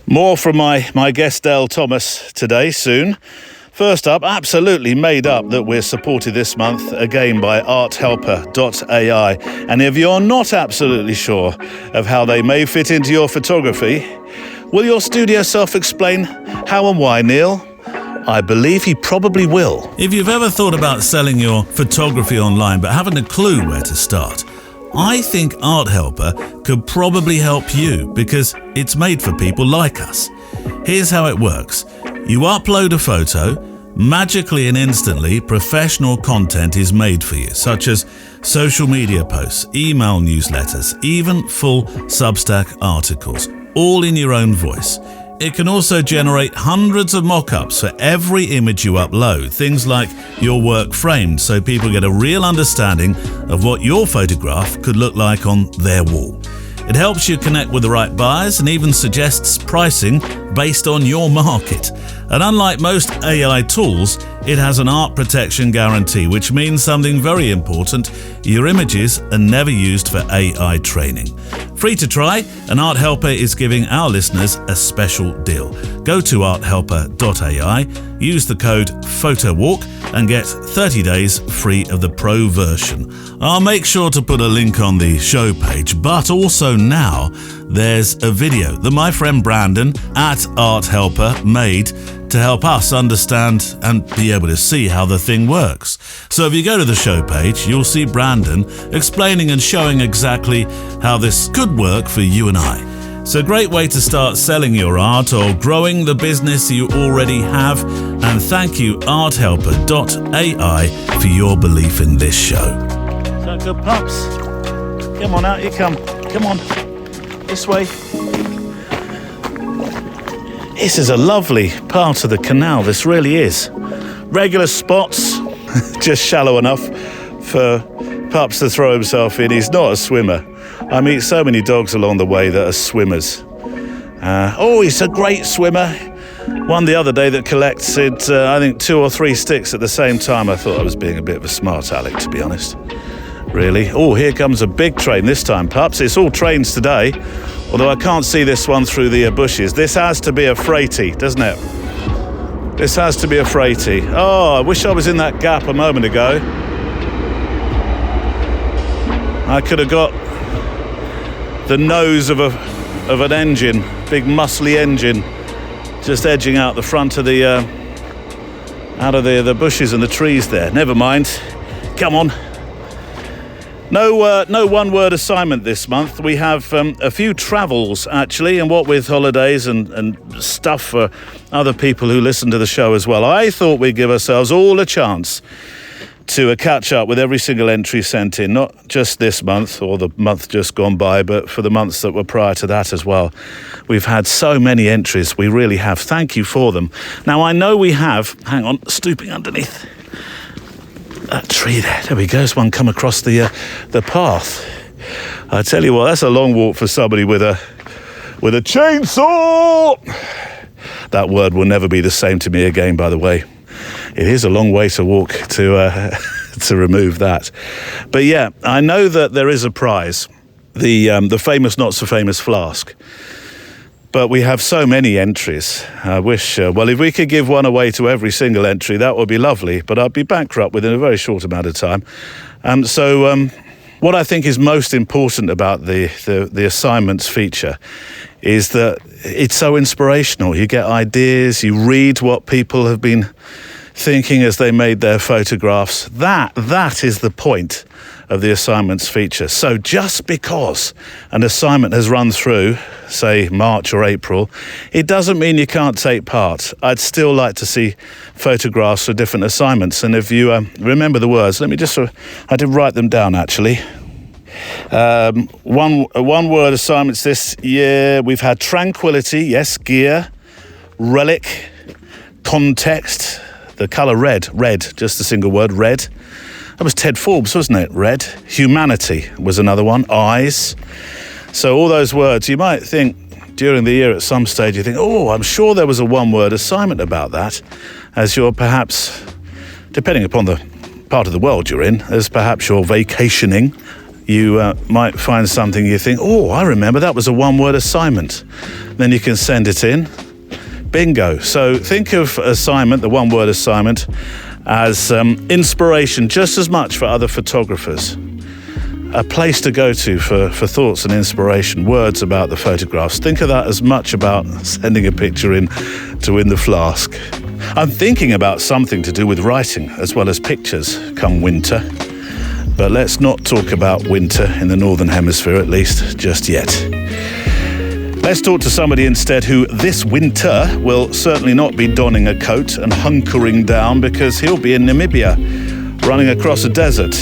A: More from my guest Dale Thomas today soon. First up, absolutely made up that we're supported this month again by arthelper.ai. And if you're not absolutely sure of how they may fit into your photography, will your studio self explain how and why, Neil? I believe he probably will.
D: If you've ever thought about selling your photography online but haven't a clue where to start, I think Art Helper could probably help you because it's made for people like us. Here's how it works. You upload a photo, magically and instantly professional content is made for you, such as social media posts, email newsletters, even full Substack articles, all in your own voice. It can also generate hundreds of mock-ups for every image you upload, things like your work framed, so people get a real understanding of what your photograph could look like on their wall. It helps you connect with the right buyers and even suggests pricing based on your market. And unlike most AI tools, it has an art protection guarantee, which means something very important: your images are never used for AI training. Free to try, and Art Helper is giving our listeners a special deal. Go to arthelper.ai, use the code PHOTOWALK and get 30 days free of the pro version. I'll make sure to put a link on the show page, but also now there's a video that my friend Brandon at Art Helper made to help us understand and be able to see how the thing works. So if you go to the show page, you'll see Brandon explaining and showing exactly how this could work for you and I. It's a great way to start selling your art or growing the business you already have. And thank you, arthelper.ai, for your belief in this show.
A: So good, pups. Come on, out you come. Come on. This way. This is a lovely part of the canal, this really is. Regular spots, just shallow enough for Pups to throw himself in. He's not a swimmer. I meet so many dogs along the way that are swimmers. He's a great swimmer. One the other day that collected, I think, 2 or 3 sticks at the same time. I thought I was being a bit of a smart aleck, to be honest. Really. Oh, here comes a big train this time, Pups. It's all trains today, although I can't see this one through the bushes. This has to be a freighty, doesn't it? This has to be a freighty. Oh, I wish I was in that gap a moment ago. I could have got the nose of an engine, big muscly engine, just edging out the front of the out of the bushes and the trees there. Never mind. Come on. No one-word assignment this month. We have a few travels, actually, and what with holidays and stuff for other people who listen to the show as well. I thought we'd give ourselves all a chance to catch up with every single entry sent in, not just this month or the month just gone by, but for the months that were prior to that as well. We've had so many entries, we really have. Thank you for them. Now, I know we have, hang on, stooping underneath that tree there. There we go. There's one come across the path. I tell you what, that's a long walk for somebody with a chainsaw. That word will never be the same to me again, by the way. It is a long way to walk to remove that. But yeah, I know that there is a prize, the famous not so famous flask. But we have so many entries. I wish, if we could give one away to every single entry, that would be lovely. But I'd be bankrupt within a very short amount of time. What I think is most important about the assignments feature is that it's so inspirational. You get ideas, you read what people have been thinking as they made their photographs. That is the point of the assignments feature. So just because an assignment has run through, say March or April, it doesn't mean you can't take part. I'd still like to see photographs for different assignments. And if you remember the words, I did write them down actually. One word assignments this year. We've had tranquility, yes, gear, relic, context, the colour red, just a single word, red. That was Ted Forbes, wasn't it? Red. Humanity was another one. Eyes. So all those words, you might think during the year at some stage, you think, I'm sure there was a one-word assignment about that, as you're perhaps, depending upon the part of the world you're in, as perhaps you're vacationing, you might find something you think, I remember that was a one-word assignment. Then you can send it in. Bingo. So think of assignment, the one-word assignment, as inspiration just as much for other photographers. A place to go to for thoughts and inspiration, words about the photographs. Think of that as much about sending a picture in to win the flask. I'm thinking about something to do with writing as well as pictures come winter. But let's not talk about winter in the Northern Hemisphere, at least, just yet. Let's talk to somebody instead who this winter will certainly not be donning a coat and hunkering down because he'll be in Namibia, running across a desert.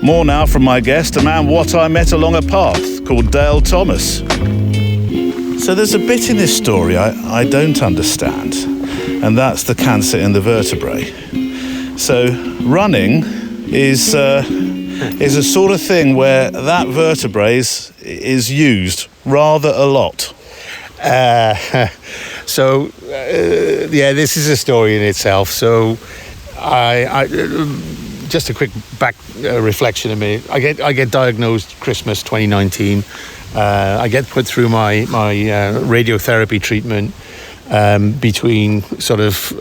A: More now from my guest, a man what I met along a path called Dale Thomas. So there's a bit in this story I don't understand, and that's the cancer in the vertebrae. So running is a sort of thing where that vertebrae is used rather a lot.
B: This is a story in itself. So I just a quick back reflection of me. I get diagnosed Christmas 2019. I get put through my radiotherapy treatment between sort of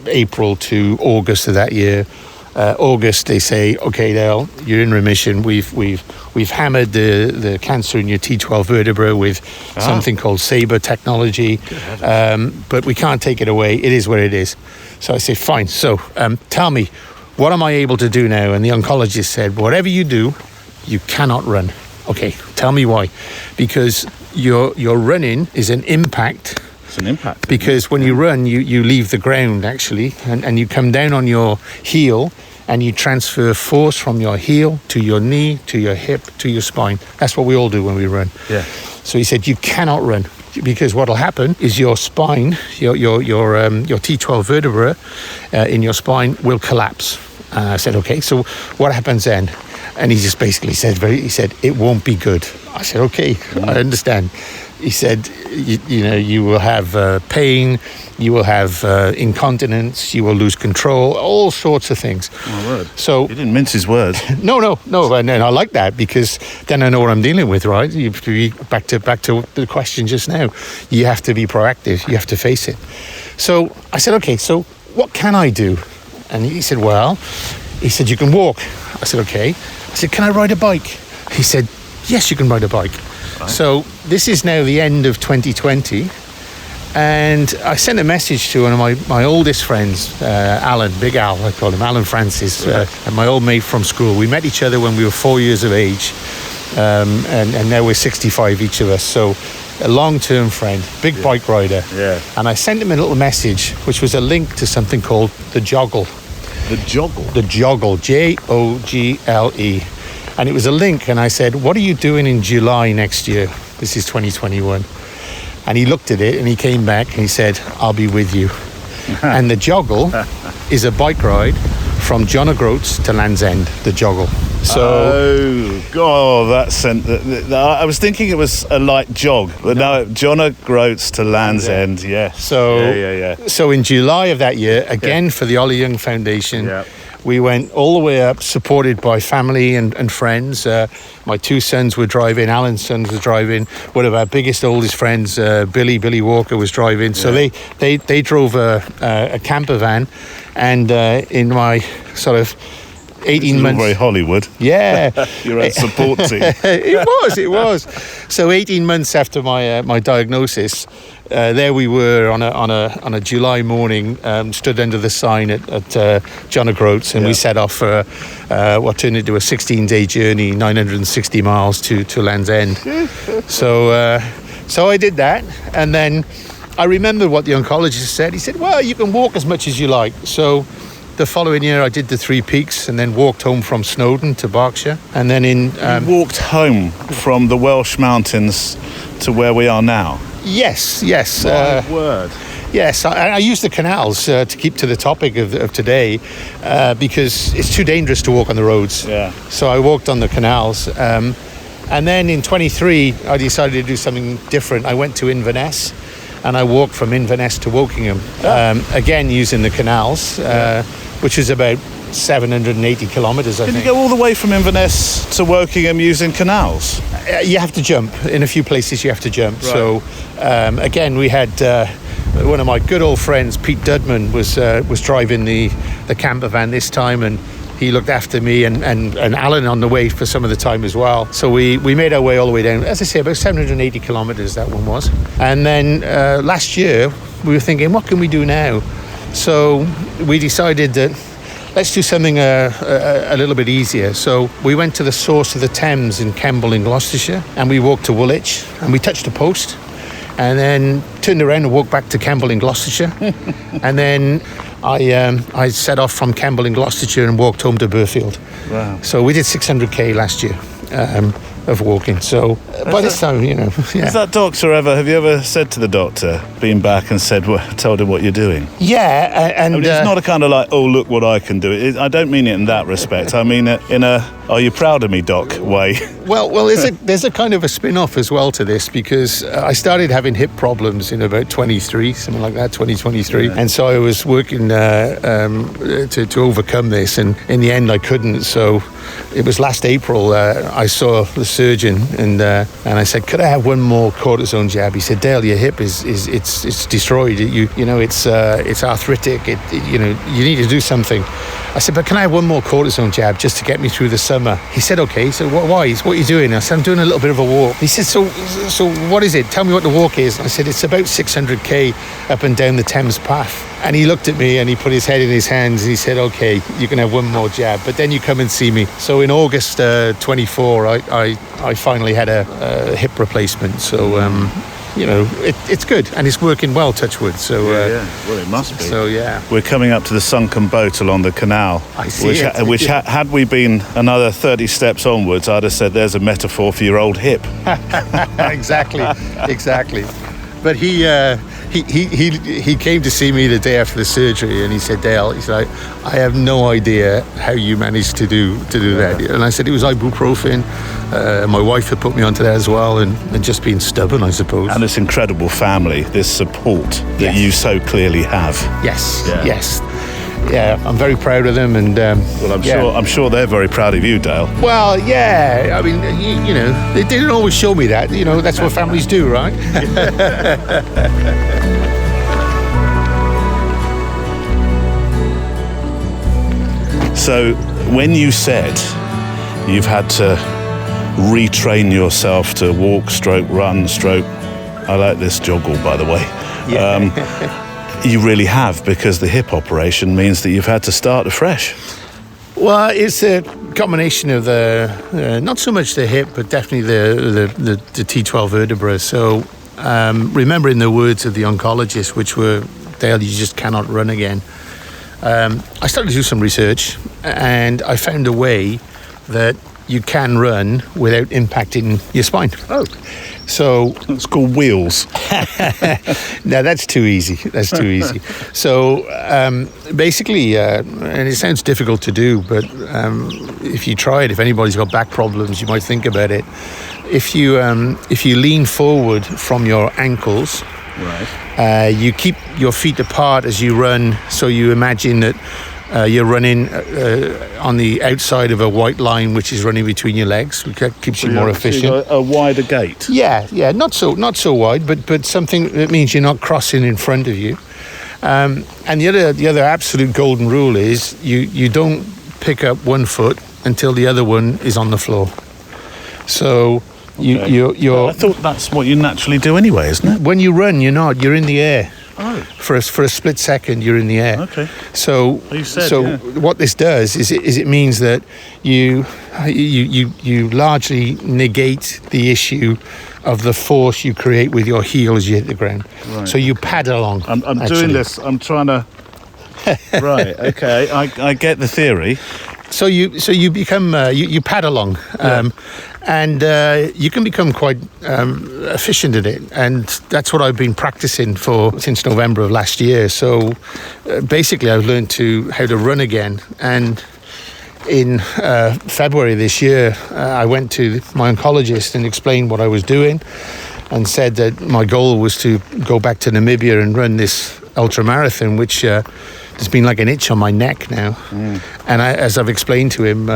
B: April to August of that year. August, they say, okay, Dale, you're in remission. We've hammered the cancer in your T12 vertebra with something called SABRE technology, but we can't take it away. It is what it is. So I say, fine. So tell me, what am I able to do now? And the oncologist said, whatever you do, you cannot run. Okay, tell me why. Because your running is an impact.
A: It's an impact.
B: Because when you run, you leave the ground, actually, and you come down on your heel, and you transfer force from your heel to your knee, to your hip, to your spine. That's what we all do when we run.
A: Yeah.
B: So he said, you cannot run, because what will happen is your spine, your T12 vertebra in your spine will collapse. And I said, okay, so what happens then? And he just basically said, it won't be good. I said, okay, I understand. He said, you will have pain, you will have incontinence, you will lose control, all sorts of things.
A: My word.
B: So
A: he didn't mince his words.
B: No, and I like that, because then I know what I'm dealing with, right? You have to be back to the question just now. You have to be proactive. You have to face it. So I said, okay, so what can I do? And he said, you can walk. I said, okay. I said, can I ride a bike? He said, yes, you can ride a bike. Right. So this is now the end of 2020, and I sent a message to one of my oldest friends, Alan, Big Al, I call him, Alan Francis, and my old mate from school. We met each other when we were 4 years of age, and now we're 65 each of us. So a long-term friend, big bike rider.
A: Yeah.
B: And I sent him a little message, which was a link to something called the Joggle.
A: The Joggle?
B: The Joggle, Jogle. And it was a link, and I said, what are you doing in July next year? This is 2021. And he looked at it, and he came back, and he said, I'll be with you. And the Joggle is a bike ride from John O'Groats to Land's End, the Joggle. So,
A: I was thinking it was a light jog, but no, John O'Groats to Land's End, yes.
B: So in July of that year, again for the Ollie Young Foundation, we went all the way up, supported by family and friends. My two sons were driving, Alan's sons were driving. One of our biggest, oldest friends, Billy Walker, was driving. So they drove a camper van, and in my sort of 18 months.
A: Very Hollywood.
B: Yeah.
A: You're a support team.
B: It was. So 18 months after my diagnosis, there we were on a July morning, stood under the sign at John O'Groats, and we set off for what turned into a 16-day journey, 960 miles to Land's End. So I did that, and then I remember what the oncologist said. He said, well, you can walk as much as you like. So the following year, I did the 3 peaks, and then walked home from Snowdon to Berkshire, and then you
A: walked home from the Welsh mountains to where we are now.
B: Yes.
A: My word.
B: Yes, I use the canals to keep to the topic of today, because it's too dangerous to walk on the roads.
A: Yeah.
B: So I walked on the canals, and then in 23, I decided to do something different. I went to Inverness, and I walked from Inverness to Wokingham, again using the canals, which is about 780 kilometres, I think.
A: Did you go all the way from Inverness to Wokingham using canals?
B: You have to jump. In a few places you have to jump.
A: Right.
B: So, again, we had one of my good old friends, Pete Dudman, was driving the camper van this time, and he looked after me and Alan on the way for some of the time as well. So we made our way all the way down, as I say, about 780 kilometres that one was. And then last year, we were thinking, what can we do now? So we decided that let's do something a little bit easier. So we went to the source of the Thames in Kemble in Gloucestershire, and we walked to Woolwich, and we touched a post, and then turned around and walked back to Kemble in Gloucestershire. And then I set off from Kemble in Gloucestershire and walked home to Burfield.
A: Wow.
B: So we did 600k last year. of walking. So by this time, yeah.
A: Has that doctor have you ever said to the doctor, been back and said, told him what you're doing?
B: Yeah, and
A: I mean, it's not a kind of like, oh, look what I can do. I don't mean it in that respect. I mean it in a, are you proud of me, doc, way.
B: Well, there's a kind of a spin-off as well to this, because I started having hip problems in about 23, something like that, 2023. And so I was working to overcome this, and in the end I couldn't. So it was last April, I saw the surgeon, and I said, could I have one more cortisone jab? He said, Dale, your hip is destroyed. It's arthritic. You need to do something. I said, but can I have one more cortisone jab just to get me through the summer? He said, okay. So why? What are you doing? I said, I'm doing a little bit of a walk. He said, so what is it? Tell me what the walk is. I said, it's about 600k up and down the Thames Path. And he looked at me and he put his head in his hands and he said, okay, you can have one more jab, but then you come and see me. So in August 24, I finally had a hip replacement. So, it's good and it's working well, touch wood. So,
A: well, it must be.
B: So, yeah.
A: We're coming up to the sunken boat along the canal.
B: I see
A: which had we been another 30 steps onwards, I'd have said there's a metaphor for your old hip.
B: Exactly. But he came to see me the day after the surgery, and he said, Dale, he's like, I have no idea how you managed to do that. And I said, it was ibuprofen. My wife had put me onto that as well, and just being stubborn, I suppose.
A: And this incredible family, this support that you so clearly have.
B: Yes. Yeah, I'm very proud of them, and
A: I'm sure they're very proud of you, Dale.
B: Well, yeah. I mean, they didn't always show me that. That's what families do, right?
A: So, when you said you've had to retrain yourself to walk, stroke, run, stroke, I like this joggle, by the way.
B: Yeah.
A: You really have, because the hip operation means that you've had to start afresh.
B: Well, it's a combination of not so much the hip, but definitely the T12 vertebra. So remembering the words of the oncologist, which were, Dale, you just cannot run again. I started to do some research, and I found a way that you can run without impacting your spine.
A: Oh.
B: So
A: it's called wheels.
B: No, that's too easy. So basically, and it sounds difficult to do, but if you try it, if anybody's got back problems, you might think about it. If you lean forward from your ankles, right, you keep your feet apart as you run. So you imagine that you're running on the outside of a white line, which is running between your legs, which keeps you more efficient.
A: So a wider gate.
B: Yeah, not so wide, but something that means you're not crossing in front of you. And the other absolute golden rule is you don't pick up one foot until the other one is on the floor. So you're.
A: I thought that's what you naturally do anyway, isn't it?
B: When you run, you're not. You're in the air.
A: Oh.
B: For a split second, you're in the air.
A: Okay.
B: So what this does is it means that you largely negate the issue of the force you create with your heel as you hit the ground. Right. So you pad along.
A: I'm doing this. I'm trying to. Right. Okay. I get the theory.
B: So you become you pad along, and you can become quite efficient at it, and that's what I've been practicing since November of last year. So basically, I've learned how to run again, and in February this year, I went to my oncologist and explained what I was doing, and said that my goal was to go back to Namibia and run this ultramarathon, which there's been like an itch on my neck now. And as I've explained to him,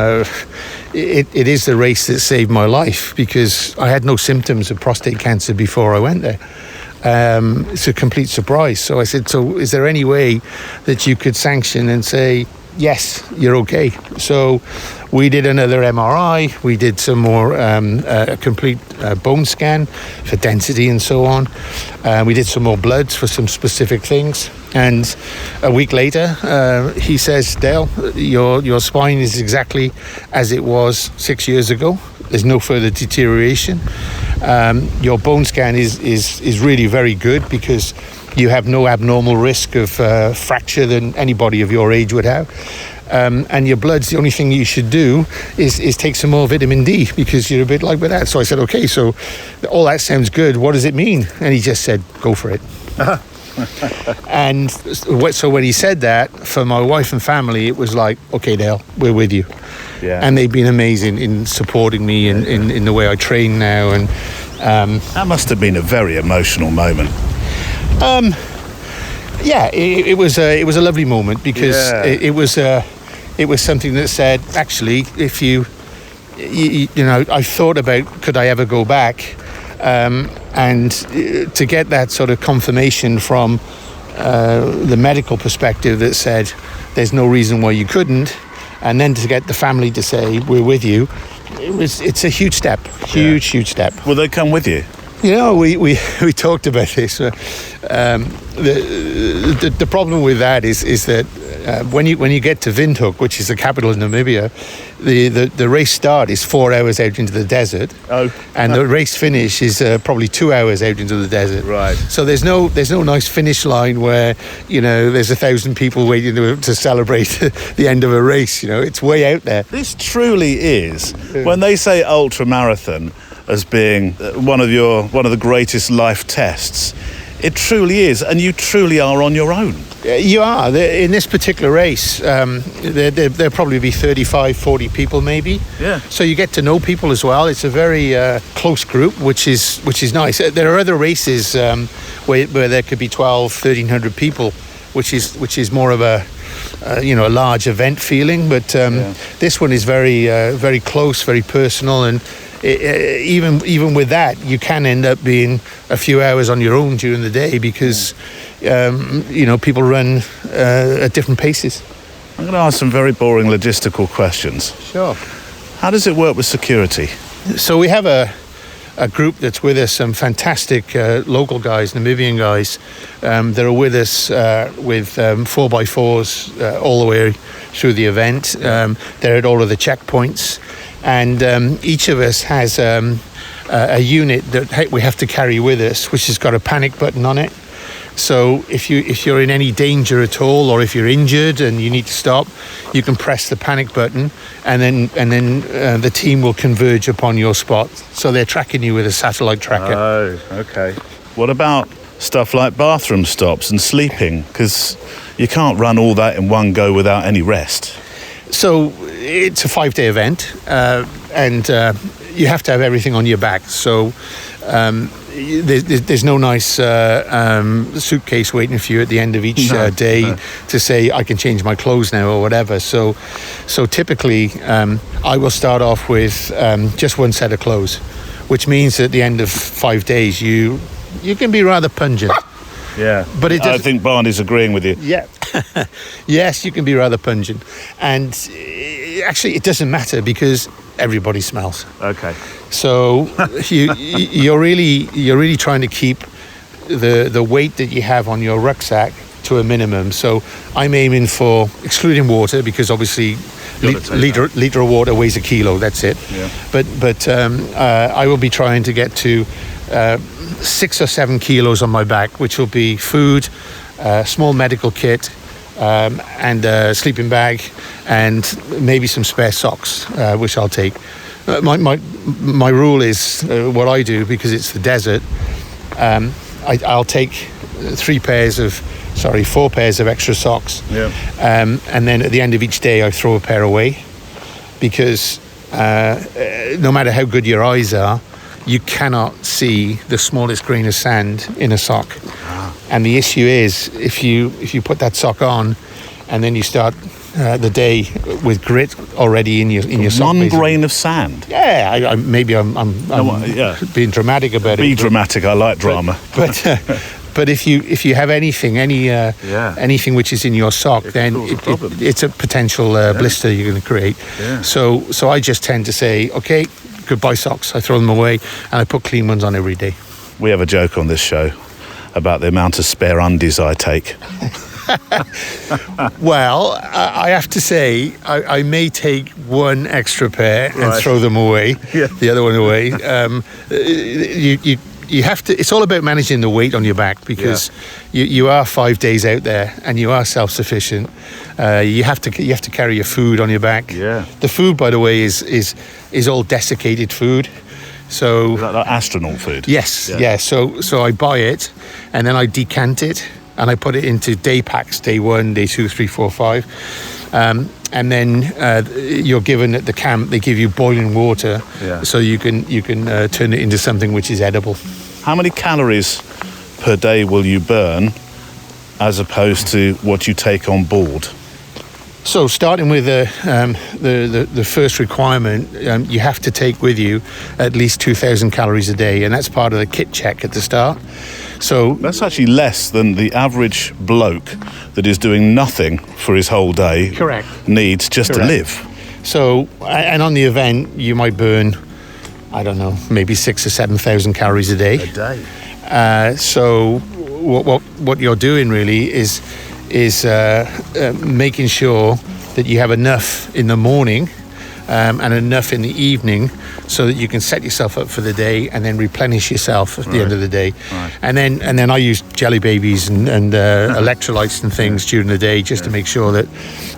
B: it is the race that saved my life, because I had no symptoms of prostate cancer before I went there. It's a complete surprise. So I said, so is there any way that you could sanction and say, yes, you're okay? So we did another MRI. We did some more complete bone scan for density and so on. We did some more bloods for some specific things. And a week later, he says, Dale, your spine is exactly as it was 6 years ago. There's no further deterioration. Your bone scan is really very good, because you have no abnormal risk of fracture than anybody of your age would have. and your blood's the only thing you should do is take some more vitamin D because you're a bit like with that. So I said, okay, so all that sounds good. What does it mean? And he just said, go for it. And so when he said that, for my wife and family, it was like, okay, Dale, we're with you.
A: Yeah.
B: And they've been amazing in supporting me in the way I train now. And
A: that must have been a very emotional moment.
B: Yeah, it was a lovely moment because it was something that said, actually, if you know, I thought about could I ever go back, and to get that sort of confirmation from the medical perspective that said there's no reason why you couldn't, and then to get the family to say we're with you, it's a huge step, huge step.
A: Will they come with you?
B: You know, we talked about this. The problem with that is that when you get to Windhoek, which is the capital of Namibia, the race start is 4 hours out into the desert, and the race finish is probably 2 hours out into the desert.
A: Right.
B: So there's no nice finish line where, you know, there's 1,000 people waiting to celebrate the end of a race. You know, it's way out there.
A: This truly is, when they say ultra marathon as being one of the greatest life tests, it truly is, and you truly are on your own.
B: You are. In this particular race, there'll probably be 35, 40 people maybe.
A: Yeah.
B: So you get to know people as well. It's a very close group, which is nice. There are other races where there could be 12, 1,300 people, which is more of a large event feeling. But this one is very close, very personal, and even with that, you can end up being a few hours on your own during the day because people run at different paces.
A: I'm going to ask some very boring logistical questions.
B: Sure.
A: How does it work with security?
B: So we have a group that's with us, some fantastic local guys, Namibian guys, that are with us with 4x4s all the way through the event. They're at all of the checkpoints. And each of us has a unit that we have to carry with us, which has got a panic button on it. So if you're in any danger at all, or if you're injured and you need to stop, you can press the panic button, and then the team will converge upon your spot. So they're tracking you with a satellite tracker.
A: Oh, okay. What about stuff like bathroom stops and sleeping? Because you can't run all that in one go without any rest.
B: So it's a 5-day event, and you have to have everything on your back. So there's no nice suitcase waiting for you at the end of each day to say, I can change my clothes now or whatever. So typically, I will start off with just one set of clothes, which means at the end of 5 days, you can be rather pungent.
A: Yeah,
B: but I
A: think Barney's agreeing with you.
B: Yeah, yes, you can be rather pungent, and actually, it doesn't matter because everybody smells.
A: Okay.
B: So you're really trying to keep the weight that you have on your rucksack to a minimum. So I'm aiming for, excluding water, because obviously liter of water weighs a kilo. That's it.
A: Yeah.
B: But I will be trying to get to 6 or 7 kilos on my back, which will be food, small medical kit, and a sleeping bag, and maybe some spare socks, which I'll take. My rule is what I do, because it's the desert. I'll take 4 pairs of extra socks.
A: Yeah.
B: And then at the end of each day, I throw a pair away, because no matter how good your eyes are, you cannot see the smallest grain of sand in a sock. And the issue is, if you put that sock on, and then you start the day with grit already in your sock.
A: One
B: basically.
A: grain of sand.
B: Yeah, I'm being dramatic about it.
A: Be dramatic. I like drama.
B: But if you have anything which is in your sock, then it's a potential blister you're going to create.
A: Yeah.
B: So I just tend to say, okay, goodbye socks. I throw them away, and I put clean ones on every day.
A: We have a joke on this show about the amount of spare undies I take.
B: Well, I have to say, I may take one extra pair and throw them away, the other one away. you have to. It's all about managing the weight on your back, because you are 5 days out there and you are self-sufficient. You have to carry your food on your back.
A: Yeah.
B: The food, by the way, is all desiccated food. So
A: like astronaut food.
B: Yes, yeah. So I buy it, and then I decant it, and I put it into day packs: day 1, day 2, 3, 4, 5. And then you're given at the camp. They give you boiling water, so you can turn it into something which is edible.
A: How many calories per day will you burn, as opposed to what you take on board?
B: So starting with the first requirement, you have to take with you at least 2,000 calories a day, and that's part of the kit check at the start. So
A: that's actually less than the average bloke that is doing nothing for his whole day.
B: Correct.
A: Needs just to live.
B: So, and on the event, you might burn, I don't know, maybe 6,000 or 7,000 calories a day.
A: A day.
B: So what you're doing really is making sure that you have enough in the morning and enough in the evening, so that you can set yourself up for the day and then replenish yourself at the end of the day.
A: Right.
B: And then I use jelly babies and electrolytes and things during the day, just to make sure that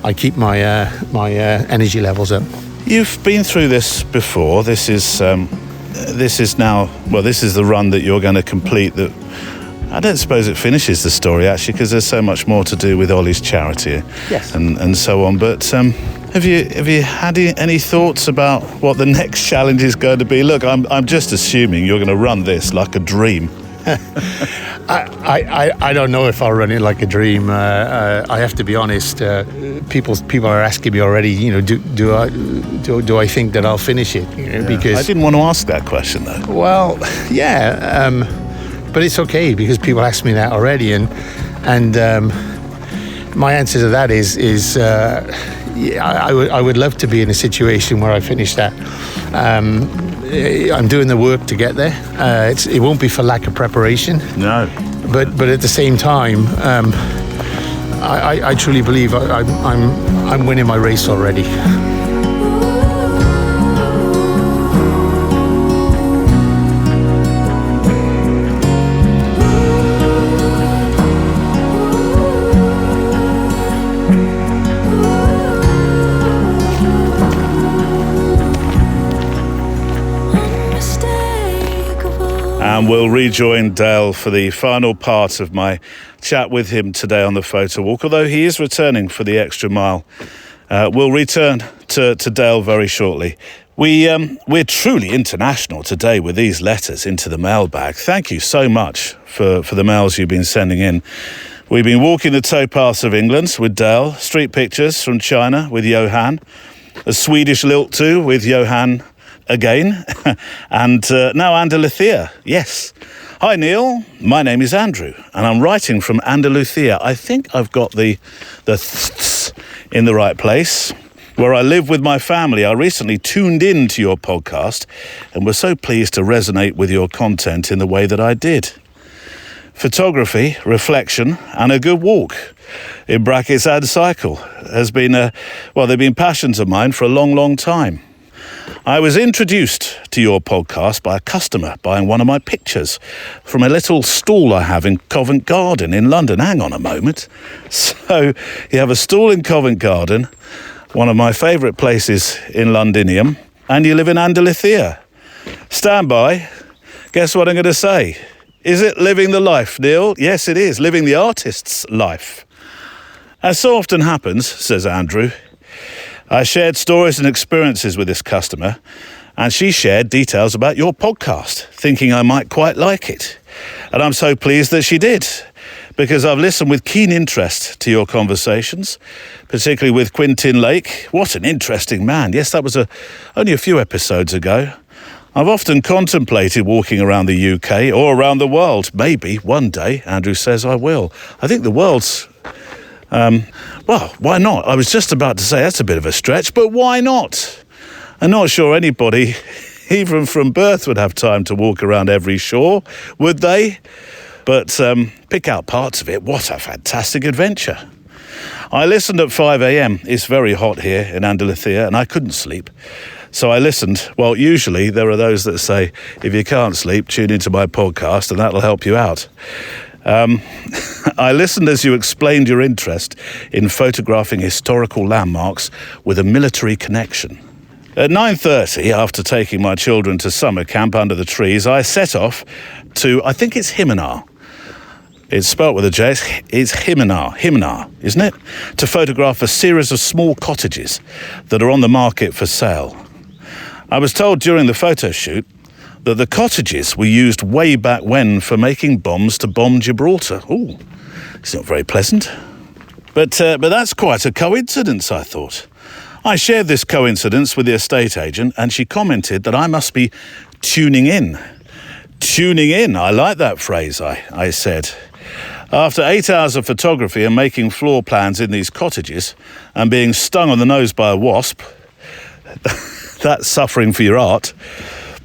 B: I keep my energy levels up.
A: You've been through this before. This is now the run that you're going to complete. That I don't suppose it finishes the story, actually, because there's so much more to do with Ollie's charity, and so on. But have you had any thoughts about what the next challenge is going to be? Look, I'm just assuming you're going to run this like a dream.
B: I don't know if I'll run it like a dream. I have to be honest. People are asking me already. Do I think that I'll finish it? Because
A: I didn't want to ask that question though.
B: Well, yeah. But it's okay, because people ask me that already, and my answer to that is I would love to be in a situation where I finish that. I'm doing the work to get there. It won't be for lack of preparation.
A: No.
B: But at the same time, I truly believe I'm winning my race already.
A: And we'll rejoin Dale for the final part of my chat with him today on the photo walk, although he is returning for the extra mile. We'll return to Dale very shortly. We're truly international today with these letters into the mailbag. Thank you so much for the mails you've been sending in. We've been walking the towpaths of England with Dale, street pictures from China with Johan, a Swedish lilt too with Johan again, and now Andalusia, yes. Hi Neil, my name is Andrew, and I'm writing from Andalusia. I think I've got the th in the right place. Where I live with my family, I recently tuned in to your podcast and was so pleased to resonate with your content in the way that I did. Photography, reflection, and a good walk, in brackets and cycle, has been they've been passions of mine for a long, long time. I was introduced to your podcast by a customer buying one of my pictures from a little stall I have in Covent Garden in London. Hang on a moment. So you have a stall in Covent Garden, one of my favourite places in Londinium, and you live in Andalusia. Stand by. Guess what I'm going to say? Is it living the life, Neil? Yes, it is. Living the artist's life. As so often happens, says Andrew, I shared stories and experiences with this customer, and she shared details about your podcast, thinking I might quite like it. And I'm so pleased that she did, because I've listened with keen interest to your conversations, particularly with Quintin Lake. What an interesting man. Yes, that was only a few episodes ago. I've often contemplated walking around the UK or around the world. Maybe one day, Andrew says, I will. I think the world's... well, why not? I was just about to say that's a bit of a stretch, but why not? I'm not sure anybody, even from birth, would have time to walk around every shore, would they? But pick out parts of it. What a fantastic adventure. I listened at 5 a.m. It's very hot here in Andalusia, and I couldn't sleep. So I listened. Well, usually there are those that say, if you can't sleep, tune into my podcast and that'll help you out. I listened as you explained your interest in photographing historical landmarks with a military connection. At 9:30, after taking my children to summer camp under the trees, I set off to, I think it's Himinar. It's spelt with a J. It's Himinar, isn't it? To photograph a series of small cottages that are on the market for sale. I was told during the photo shoot that the cottages were used way back when for making bombs to bomb Gibraltar. Ooh, it's not very pleasant. But that's quite a coincidence, I thought. I shared this coincidence with the estate agent, and she commented that I must be tuning in. Tuning in, I like that phrase, I said. After 8 hours of photography and making floor plans in these cottages and being stung on the nose by a wasp, that's suffering for your art,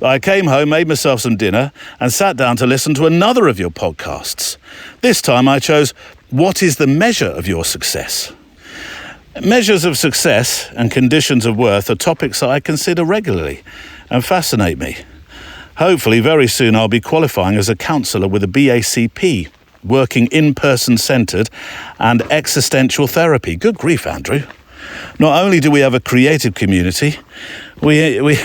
A: I came home, made myself some dinner and sat down to listen to another of your podcasts. This time I chose, What is the measure of your success? Measures of success and conditions of worth are topics that I consider regularly and fascinate me. Hopefully very soon I'll be qualifying as a counsellor with a BACP, working in-person centred and existential therapy. Good grief, Andrew. Not only do we have a creative community, we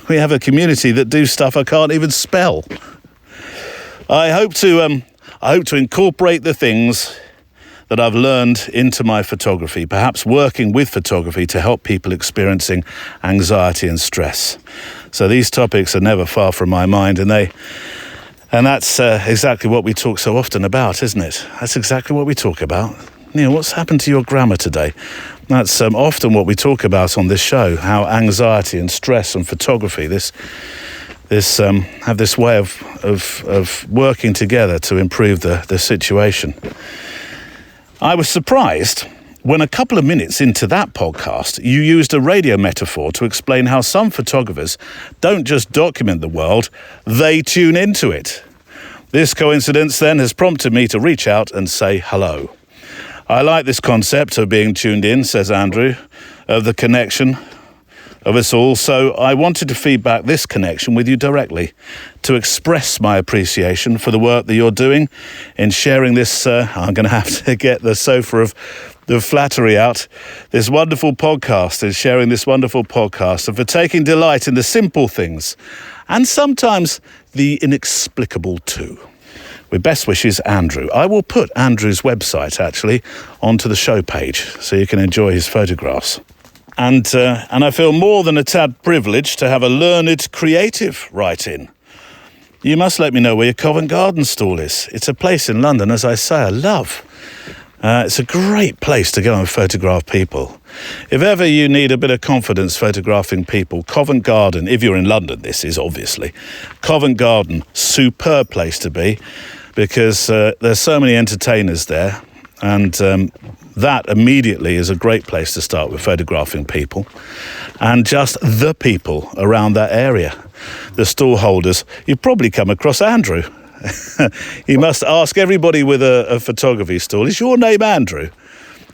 A: have a community that do stuff I can't even spell. I hope to incorporate the things that I've learned into my photography, perhaps working with photography to help people experiencing anxiety and stress. So these topics are never far from my mind, and that's exactly what we talk so often about, isn't it? That's exactly what we talk about. Neil, what's happened to your grammar today? That's often what we talk about on this show, how anxiety and stress and photography, have this way of working together to improve the situation. I was surprised when a couple of minutes into that podcast, you used a radio metaphor to explain how some photographers don't just document the world, they tune into it. This coincidence then has prompted me to reach out and say hello. I like this concept of being tuned in, says Andrew, of the connection of us all, so I wanted to feedback this connection with you directly, to express my appreciation for the work that you're doing in sharing this, I'm going to have to get the sofa of the flattery out, this wonderful podcast, and sharing this wonderful podcast, and for taking delight in the simple things, and sometimes the inexplicable too. With best wishes, Andrew. I will put Andrew's website, actually, onto the show page, so you can enjoy his photographs. And I feel more than a tad privileged to have a learned creative write in. You must let me know where your Covent Garden stall is. It's a place in London, as I say, I love. It's a great place to go and photograph people. If ever you need a bit of confidence photographing people, Covent Garden, if you're in London, this is obviously. Covent Garden, superb place to be, because there's so many entertainers there, and that immediately is a great place to start with photographing people, and just the people around that area. The stall holders, you've probably come across Andrew. You must ask everybody with a photography stall, is your name Andrew?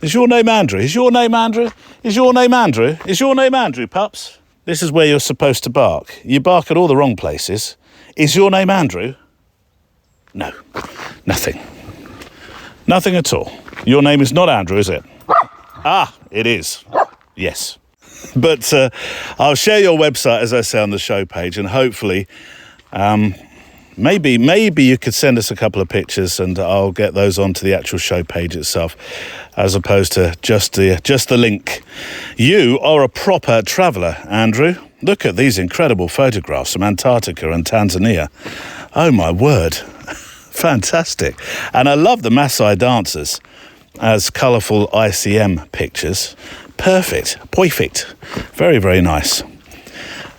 A: Is your name Andrew? Is your name Andrew? Is your name Andrew? Is your name Andrew, pups? This is where you're supposed to bark. You bark at all the wrong places. Is your name Andrew? No, nothing. Nothing at all. Your name is not Andrew, is it? Ah, it is. Yes. But I'll share your website, as I say, on the show page, and hopefully maybe you could send us a couple of pictures and I'll get those onto the actual show page itself, as opposed to just the link. You are a proper traveller, Andrew. Look at these incredible photographs from Antarctica and Tanzania. Oh, my word. Fantastic. And I love the Maasai dancers as colourful ICM pictures. Perfect. Very, very nice.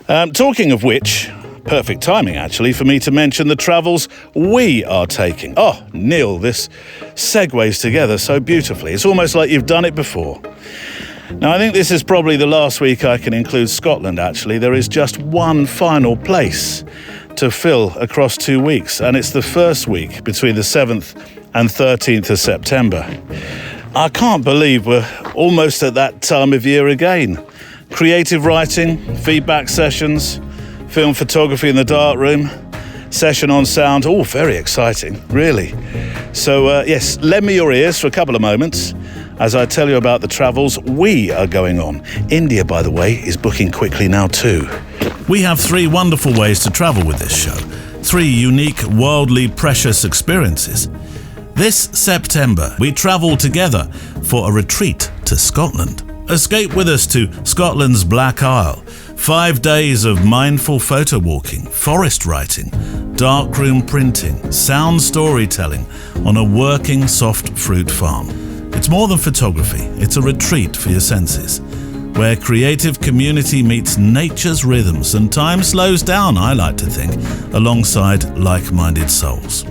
A: Talking of which, perfect timing actually for me to mention the travels we are taking. Oh, Neil, this segues together so beautifully. It's almost like you've done it before. Now, I think this is probably the last week I can include Scotland, actually. There is just one final place to fill across 2 weeks, and it's the first week between the 7th and 13th of September. I can't believe we're almost at that time of year again. creative writing, feedback sessions, film photography in the darkroom, session on sound. Oh, very exciting, really. So yes, lend me your ears for a couple of moments as I tell you about the travels we are going on. India, by the way, is booking quickly now too.
D: We have 3 wonderful ways to travel with this show. 3 unique, wildly precious experiences. This September, we travel together for a retreat to Scotland. Escape with us to Scotland's Black Isle. 5 days of mindful photo walking, forest writing, darkroom printing, sound storytelling on a working soft fruit farm. It's more than photography, it's a retreat for your senses, where creative community meets nature's rhythms and time slows down, I like to think, alongside like-minded souls.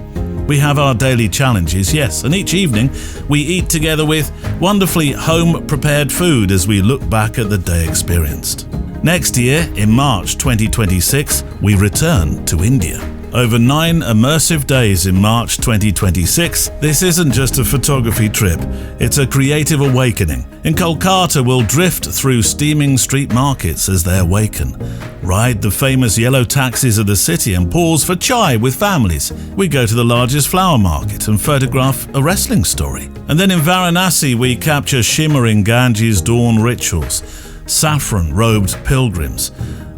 D: We have our daily challenges, yes, and each evening we eat together with wonderfully home-prepared food as we look back at the day experienced. Next year, in March 2026, we return to India. Over 9 immersive days in March 2026, this isn't just a photography trip, it's a creative awakening. In Kolkata, we'll drift through steaming street markets as they awaken, ride the famous yellow taxis of the city and pause for chai with families. We go to the largest flower market and photograph a wrestling story. And then in Varanasi, we capture shimmering Ganges dawn rituals, saffron-robed pilgrims,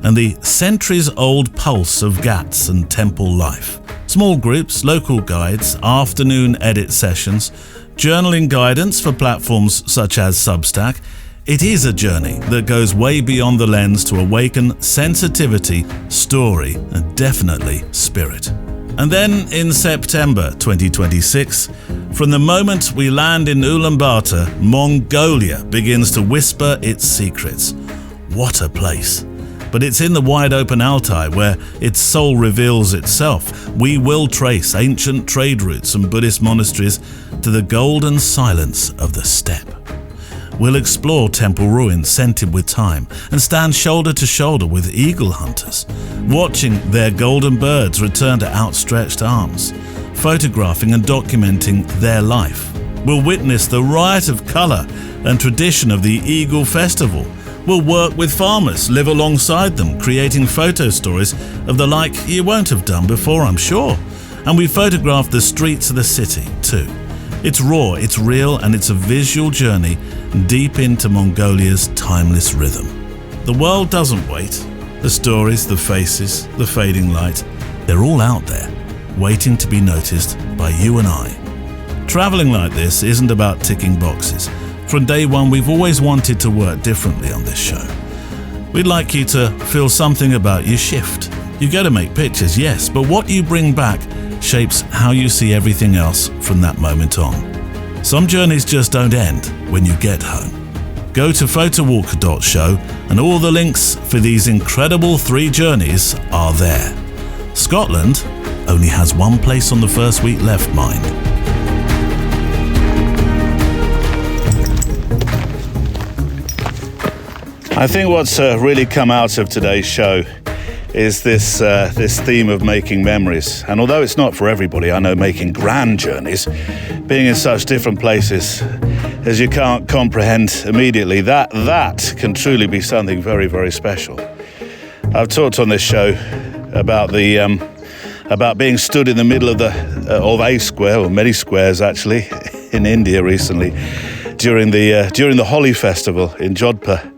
D: and the centuries-old pulse of Ghats and temple life. Small groups, local guides, afternoon edit sessions, journaling guidance for platforms such as Substack. It is a journey that goes way beyond the lens to awaken sensitivity, story, and definitely spirit. And then in September 2026, from the moment we land in Ulaanbaatar, Mongolia begins to whisper its secrets. What a place! But it's in the wide open Altai where its soul reveals itself. We will trace ancient trade routes and Buddhist monasteries to the golden silence of the steppe. We'll explore temple ruins scented with time and stand shoulder to shoulder with eagle hunters, watching their golden birds return to outstretched arms, photographing and documenting their life. We'll witness the riot of colour and tradition of the Eagle Festival. We'll work with farmers, live alongside them, creating photo stories of the like you won't have done before, I'm sure. And we photograph the streets of the city, too. It's raw, it's real, and it's a visual journey deep into Mongolia's timeless rhythm. The world doesn't wait. The stories, the faces, the fading light, they're all out there, waiting to be noticed by you and I. Traveling like this isn't about ticking boxes. From day one, we've always wanted to work differently on this show. We'd like you to feel something about you shift. You go to make pictures, yes, but what you bring back shapes how you see everything else from that moment on. Some journeys just don't end when you get home. Go to photowalk.show and all the links for these incredible 3 journeys are there. Scotland only has one place on the first week left, mind.
A: I think what's really come out of today's show is this theme of making memories. And although it's not for everybody, I know making grand journeys, being in such different places as you can't comprehend immediately, that can truly be something very, very special. I've talked on this show about about being stood in the middle of a square, or many squares actually, in India recently, during the Holi festival in Jodhpur.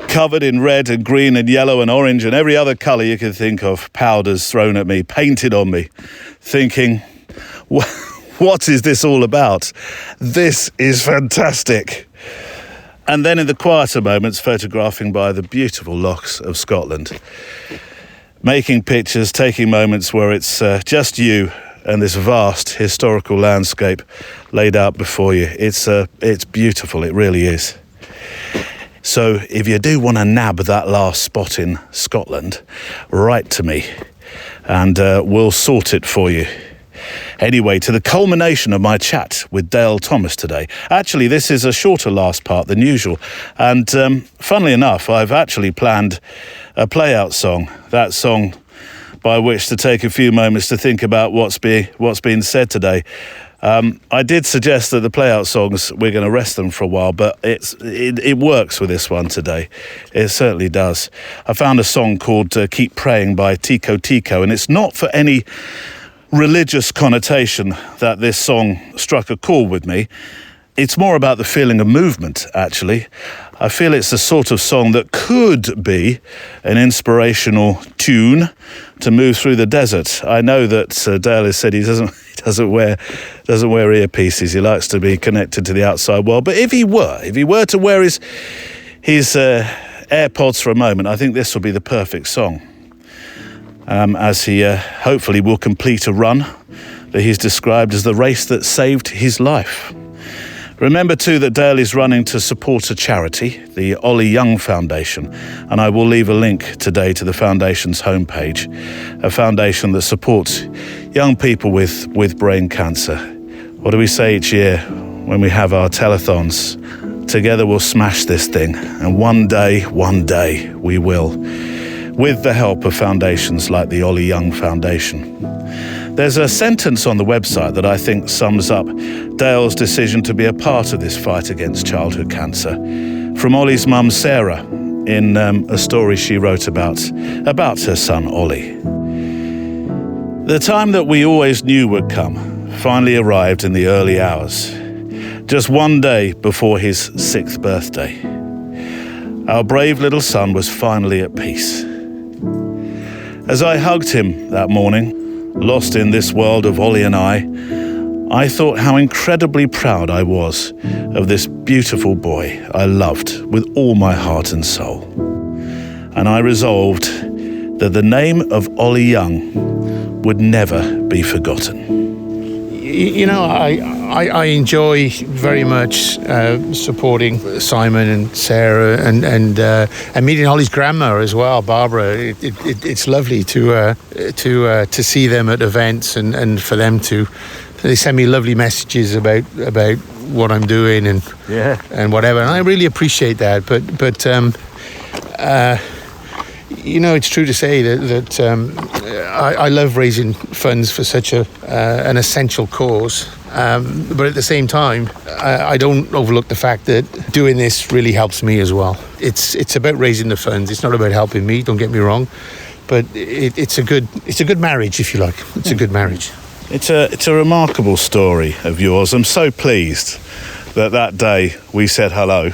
A: Covered in red and green and yellow and orange and every other colour you can think of, powders thrown at me, painted on me, thinking, what is this all about? This is fantastic. And then in the quieter moments, photographing by the beautiful lochs of Scotland, making pictures, taking moments where it's just you and this vast historical landscape laid out before you. It's beautiful, it really is. So if you do want to nab that last spot in Scotland, write to me and we'll sort it for you. Anyway, to the culmination of my chat with Dale Thomas today. Actually, this is a shorter last part than usual. And funnily enough, I've actually planned a play-out song, that song by which to take a few moments to think about what's being said today. I did suggest that the play-out songs, we're going to rest them for a while, but it works with this one today. It certainly does. I found a song called Keep Praying by Tico Tico, and it's not for any religious connotation that this song struck a chord with me. It's more about the feeling of movement, actually. I feel it's the sort of song that could be an inspirational tune to move through the desert. I know that Dale has said he doesn't wear earpieces. He likes to be connected to the outside world. But if he were to wear his AirPods for a moment, I think this will be the perfect song. As he hopefully will complete a run that he's described as the race that saved his life. Remember too that Dale is running to support a charity, the Ollie Young Foundation, and I will leave a link today to the foundation's homepage, a foundation that supports young people with brain cancer. What do we say each year when we have our telethons? Together we'll smash this thing, and one day we will, with the help of foundations like the Ollie Young Foundation. There's a sentence on the website that I think sums up Dale's decision to be a part of this fight against childhood cancer. From Ollie's mum, Sarah, in a story she wrote about her son, Ollie. The time that we always knew would come finally arrived in the early hours, just one day before his 6th birthday. Our brave little son was finally at peace. As I hugged him that morning, lost in this world of Ollie and I thought how incredibly proud I was of this beautiful boy I loved with all my heart and soul. And I resolved that the name of Ollie Young would never be forgotten.
B: You know, I enjoy very much supporting Simon and Sarah and meeting Ollie's grandma as well, Barbara. It's lovely to see them at events and for them they send me lovely messages about what I'm doing and whatever, and I really appreciate that. But you know, it's true to say that I love raising funds for such an essential cause. But at the same time, I don't overlook the fact that doing this really helps me as well. It's about raising the funds. It's not about helping me. Don't get me wrong, but it's a good marriage, if you like. It's a good marriage.
A: It's a remarkable story of yours. I'm so pleased that day we said hello.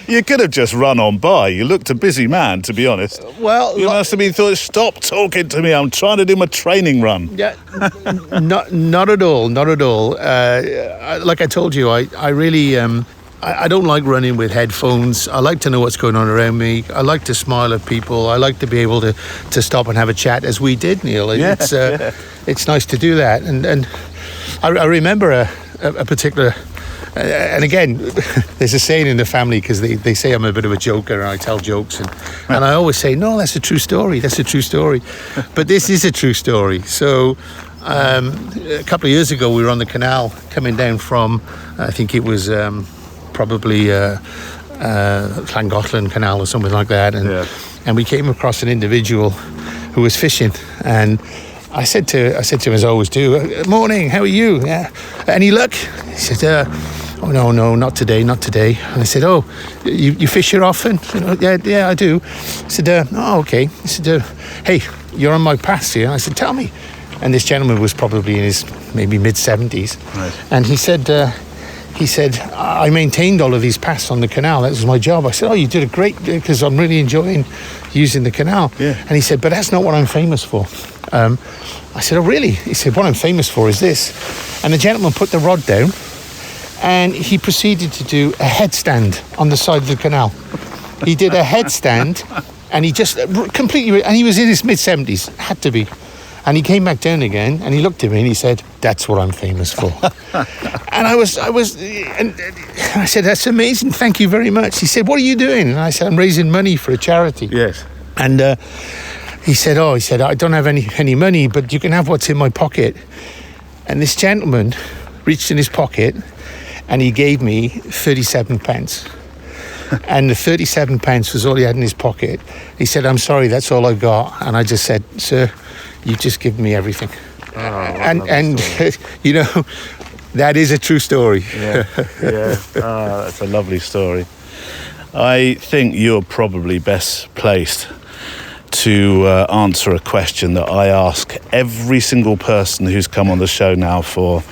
A: You could have just run on by. You looked a busy man, to be honest.
B: Well,
A: you must have been thought, stop talking to me. I'm trying to do my training run.
B: Yeah, not at all. Not at all. Like I told you, I really I don't like running with headphones. I like to know what's going on around me. I like to smile at people. I like to be able to stop and have a chat, as we did, Neil. It's nice to do that. And I remember a particular. And again, there's a saying in the family, because they say I'm a bit of a joker and I tell jokes, and I always say, no, that's a true story. That's a true story. But this is a true story. So a couple of years ago, we were on the canal coming down from, I think it was probably Llangollen Canal or something like that. And we came across an individual who was fishing, and I said to him, as I always do, morning, how are you? Yeah. Any luck? He said, oh, no, not today. And I said, oh, you fish here often? Yeah, I do. I said, oh, okay. He said, hey, you're on my pass here. I said, tell me. And this gentleman was probably in his maybe mid-70s. Right. And he said, I maintained all of these paths on the canal. That was my job. I said, oh, you did a great, because I'm really enjoying using the canal. Yeah. And he said, but that's not what I'm famous for. I said, oh, really? He said, what I'm famous for is this. And the gentleman put the rod down and he proceeded to do a headstand on the side of the canal. He did a headstand and he just completely, and he was in his mid-70s, had to be. And he came back down again and he looked at me and he said, that's what I'm famous for. And I said, that's amazing. Thank you very much. He said, what are you doing? And I said, I'm raising money for a charity.
A: Yes.
B: And he said, I don't have any money, but you can have what's in my pocket. And this gentleman reached in his pocket and he gave me 37 pence. And the 37 pence was all he had in his pocket. He said, I'm sorry, that's all I got. And I just said, sir, you've just given me everything. And you know, that is a true story.
A: Yeah. That's a lovely story. I think you're probably best placed to answer a question that I ask every single person who's come on the show now for,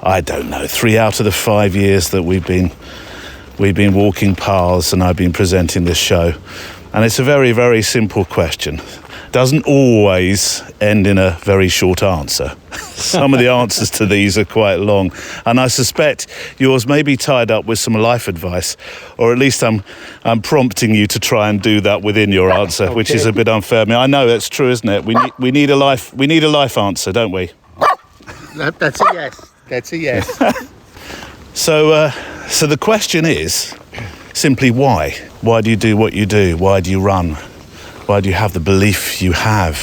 A: I don't know, 3 out of the 5 years that we've been walking paths and I've been presenting this show. And it's a very, very simple question. Doesn't always end in a very short answer. Some of the answers to these are quite long, and I suspect yours may be tied up with some life advice, or at least I'm prompting you to try and do that within your answer,
B: Okay.
A: which is a bit unfair. I mean, I know that's true, isn't it? We need a life answer, don't we?
B: That's a yes. That's a yes.
A: So the question is simply why? Why do you do what you do? Why do you run? Why do you have the belief you have?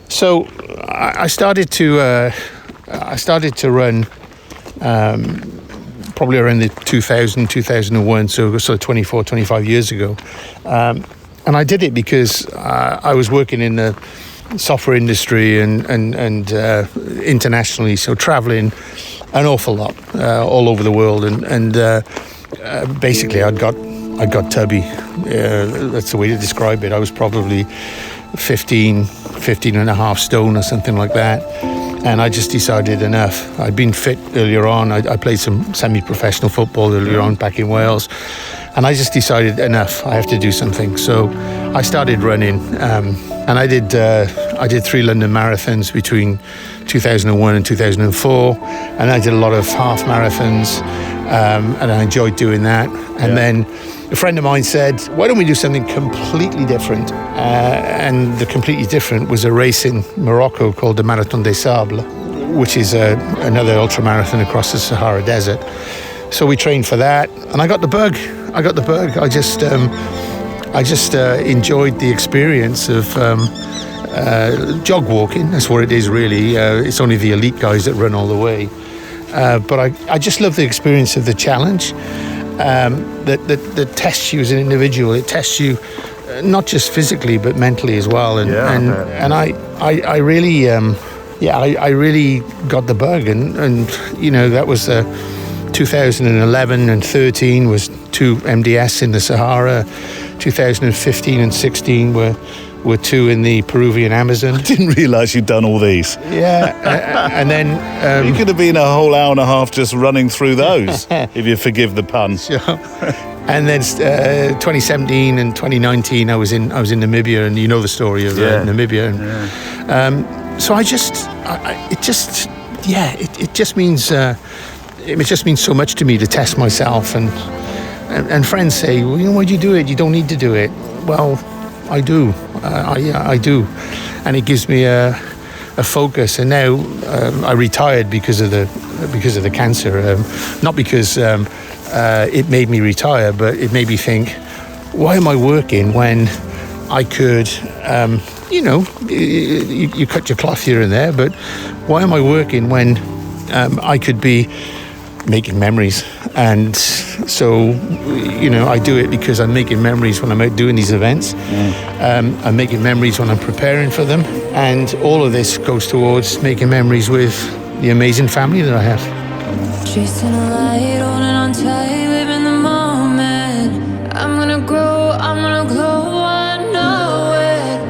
B: So I started to run probably around the 2001, so 24, 25 years ago. And I did it because I was working in the software industry and internationally, so traveling an awful lot all over the world, and basically I got tubby. That's the way to describe it. I was probably 15 and a half stone or something like that. And I just decided enough. I'd been fit earlier on. I played some semi-professional football earlier on back in Wales. And I just decided enough. I have to do something. So I started running. And I did 3 London marathons between 2001 and 2004. And I did a lot of half marathons. And I enjoyed doing that. And then a friend of mine said, why don't we do something completely different? And the completely different was a race in Morocco called the Marathon des Sables, which is another ultramarathon across the Sahara Desert. So we trained for that, and I got the bug. I just enjoyed the experience of jog walking. That's what it is, really. It's only the elite guys that run all the way. But I just love the experience of the challenge. That tests you as an individual. It tests you not just physically but mentally as well. And I really I really got the bug. And you know, that was 2011 and 13 was 2 MDS in the Sahara. 2015 and 16 were 2 in the Peruvian Amazon.
A: I didn't realise you'd done all these.
B: Yeah, and then
A: you could have been a whole hour and a half just running through those, if you forgive the pun.
B: Sure. And then 2017 and 2019, I was in Namibia, and you know the story of Namibia. And, so it just means so much to me to test myself. And friends say, well, you know, why do you do it? You don't need to do it. Well, I do. I do, and it gives me a focus. And now I retired because of the cancer. Not because it made me retire, but it made me think, why am I working when I could, you cut your cloth here and there, but why am I working when I could be making memories? And so, you know, I do it because I'm making memories when I'm out doing these events. I'm making memories when I'm preparing for them. And all of this goes towards making memories with the amazing family that I have.
E: Chasing a light, holding on tight, living the moment. I'm gonna grow, I'm gonna glow, I know it.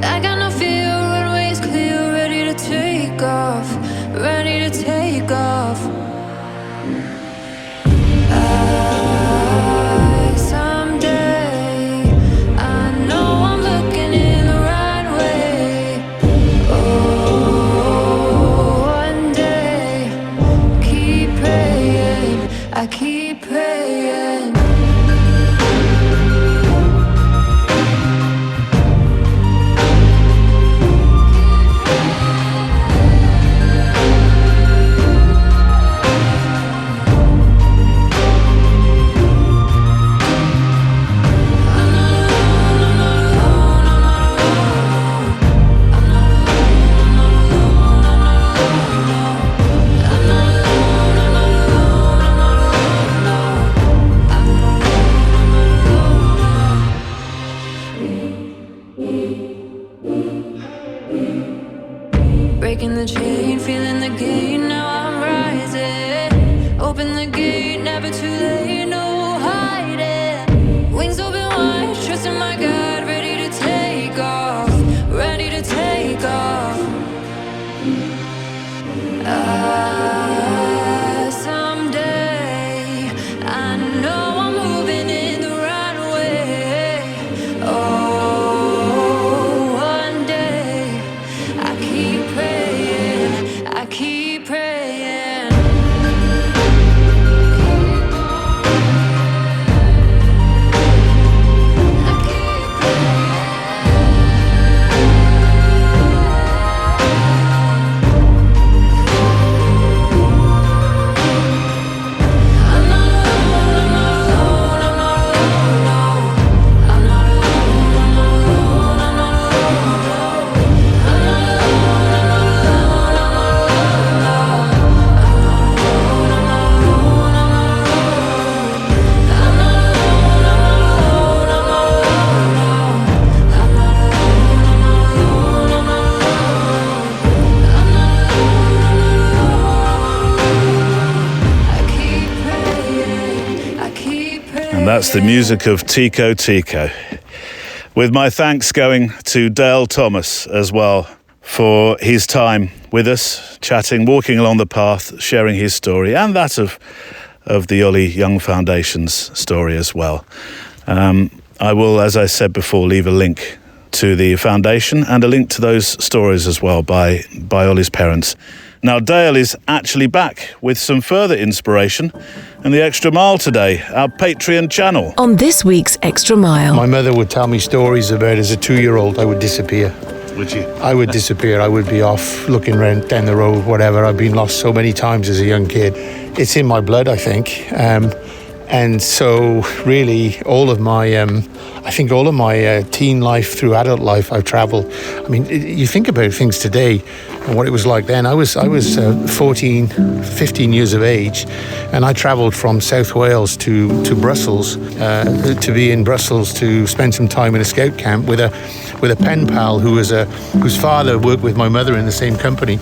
E: I got no fear, runway's clear, ready to take off, ready to take off. I keep praying. Open the gate, never too late, no hiding. Wings open wide, trusting my God, ready to take off, ready to take off. Someday I know I'm moving in the right way. Oh, one day I keep praying, I keep praying.
A: And that's the music of Tico Tico. With my thanks going to Dale Thomas as well for his time with us, chatting, walking along the path, sharing his story and that of the Ollie Young Foundation's story as well. I will, as I said before, leave a link to the foundation and a link to those stories as well by Ollie's parents. Now, Dale is actually back with some further inspiration in the Extra Mile today, our Patreon channel.
C: On this week's Extra Mile.
B: My mother would tell me stories about as a 2-year-old I would disappear.
A: Would you?
B: I would disappear. I would be off looking around down the road, whatever. I've been lost so many times as a young kid. It's in my blood, I think. And so really all of my teen life through adult life, I've traveled. I mean, you think about things today and what it was like then. I was 14, 15 years of age, and I traveled from South Wales to Brussels, to be in Brussels to spend some time in a scout camp with a pen pal whose father worked with my mother in the same company.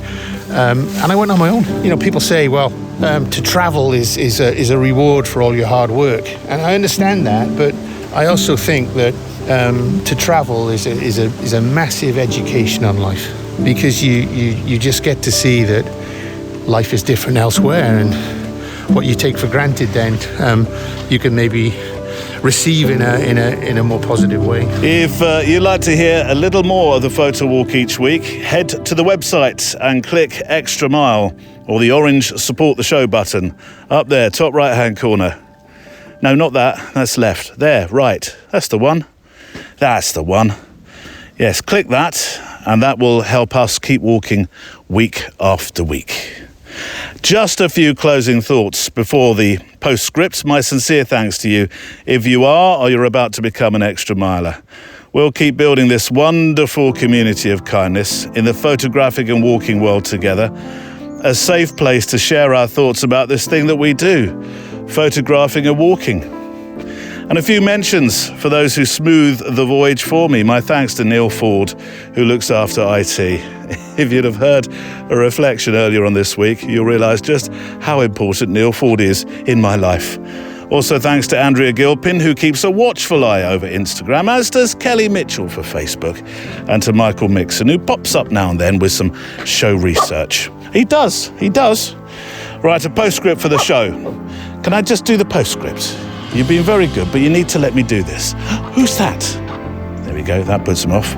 B: And I went on my own. You know, people say, well, to travel is a reward for all your hard work, and I understand that, but I also think that to travel is a massive education on life, because you just get to see that life is different elsewhere, and what you take for granted then you can maybe receive in a more positive way.
A: If you'd like to hear a little more of the photo walk each week, head to the website and click Extra Mile or the orange support the show button up there, top right hand corner. No, not that, that's left. There, right, that's the one. That's the one. Yes, click that and that will help us keep walking week after week. Just a few closing thoughts before the postscript. My sincere thanks to you if you are or you're about to become an extra miler. We'll keep building this wonderful community of kindness in the photographic and walking world together. A safe place to share our thoughts about this thing that we do, photographing and walking. And a few mentions for those who smooth the voyage for me. My thanks to Neil Ford, who looks after IT. If you'd have heard a reflection earlier on this week, you'll realise just how important Neil Ford is in my life. Also thanks to Andrea Gilpin, who keeps a watchful eye over Instagram, as does Kelly Mitchell for Facebook, and to Michael Mixon, who pops up now and then with some show research. He does. Right, a postscript for the show. Can I just do the postscript? You've been very good, but you need to let me do this. Who's that? There we go, that puts him off.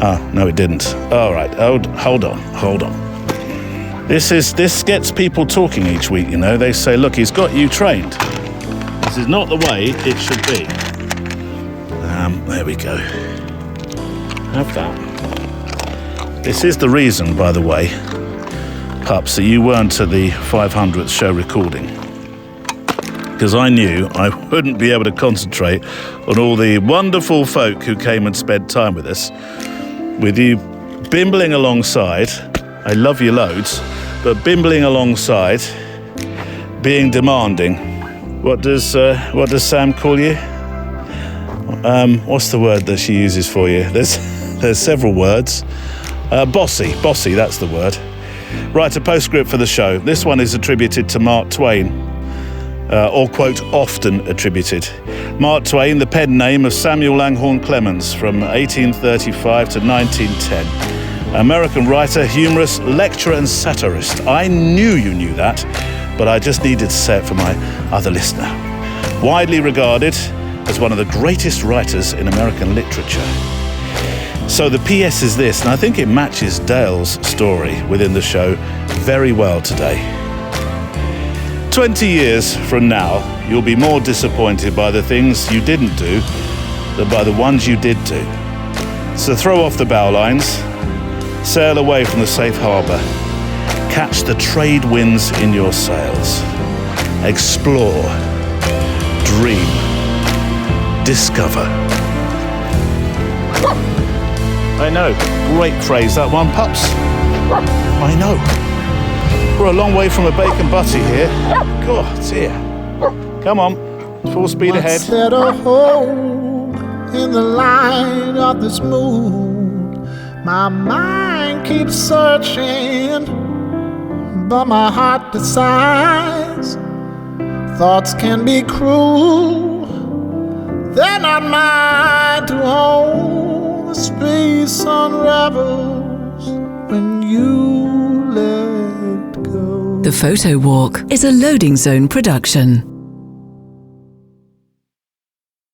A: Oh, no it didn't. All right, hold on. This gets people talking each week, you know. They say, look, he's got you trained. This is not the way it should be. There we go. Have that. This is the reason, by the way, pups, that you weren't at the 500th show recording. Because I knew I wouldn't be able to concentrate on all the wonderful folk who came and spent time with us. With you bimbling alongside, I love you loads, but bimbling alongside, being demanding. What does Sam call you? What's the word that she uses for you? There's several words. Bossy, that's the word. Right, a postscript for the show. This one is attributed to Mark Twain, or, quote, often attributed. Mark Twain, the pen name of Samuel Langhorne Clemens from 1835 to 1910. American writer, humorist, lecturer and satirist. I knew you knew that, but I just needed to say it for my other listener. Widely regarded as one of the greatest writers in American literature. So the PS is this, and I think it matches Dale's story within the show very well today. 20 years from now, you'll be more disappointed by the things you didn't do than by the ones you did do. So throw off the bow lines, sail away from the safe harbour, catch the trade winds in your sails, explore, dream, discover. I know, great phrase that one, pups. I know. We're a long way from a bacon butty here. God, dear. Come on, full speed ahead.
F: Set a hole in the light of this moon. My mind keeps searching, but my heart decides thoughts can be cruel. They're not mine to hold. The space unravels when you let go.
C: The Photo Walk is a Loading Zone production.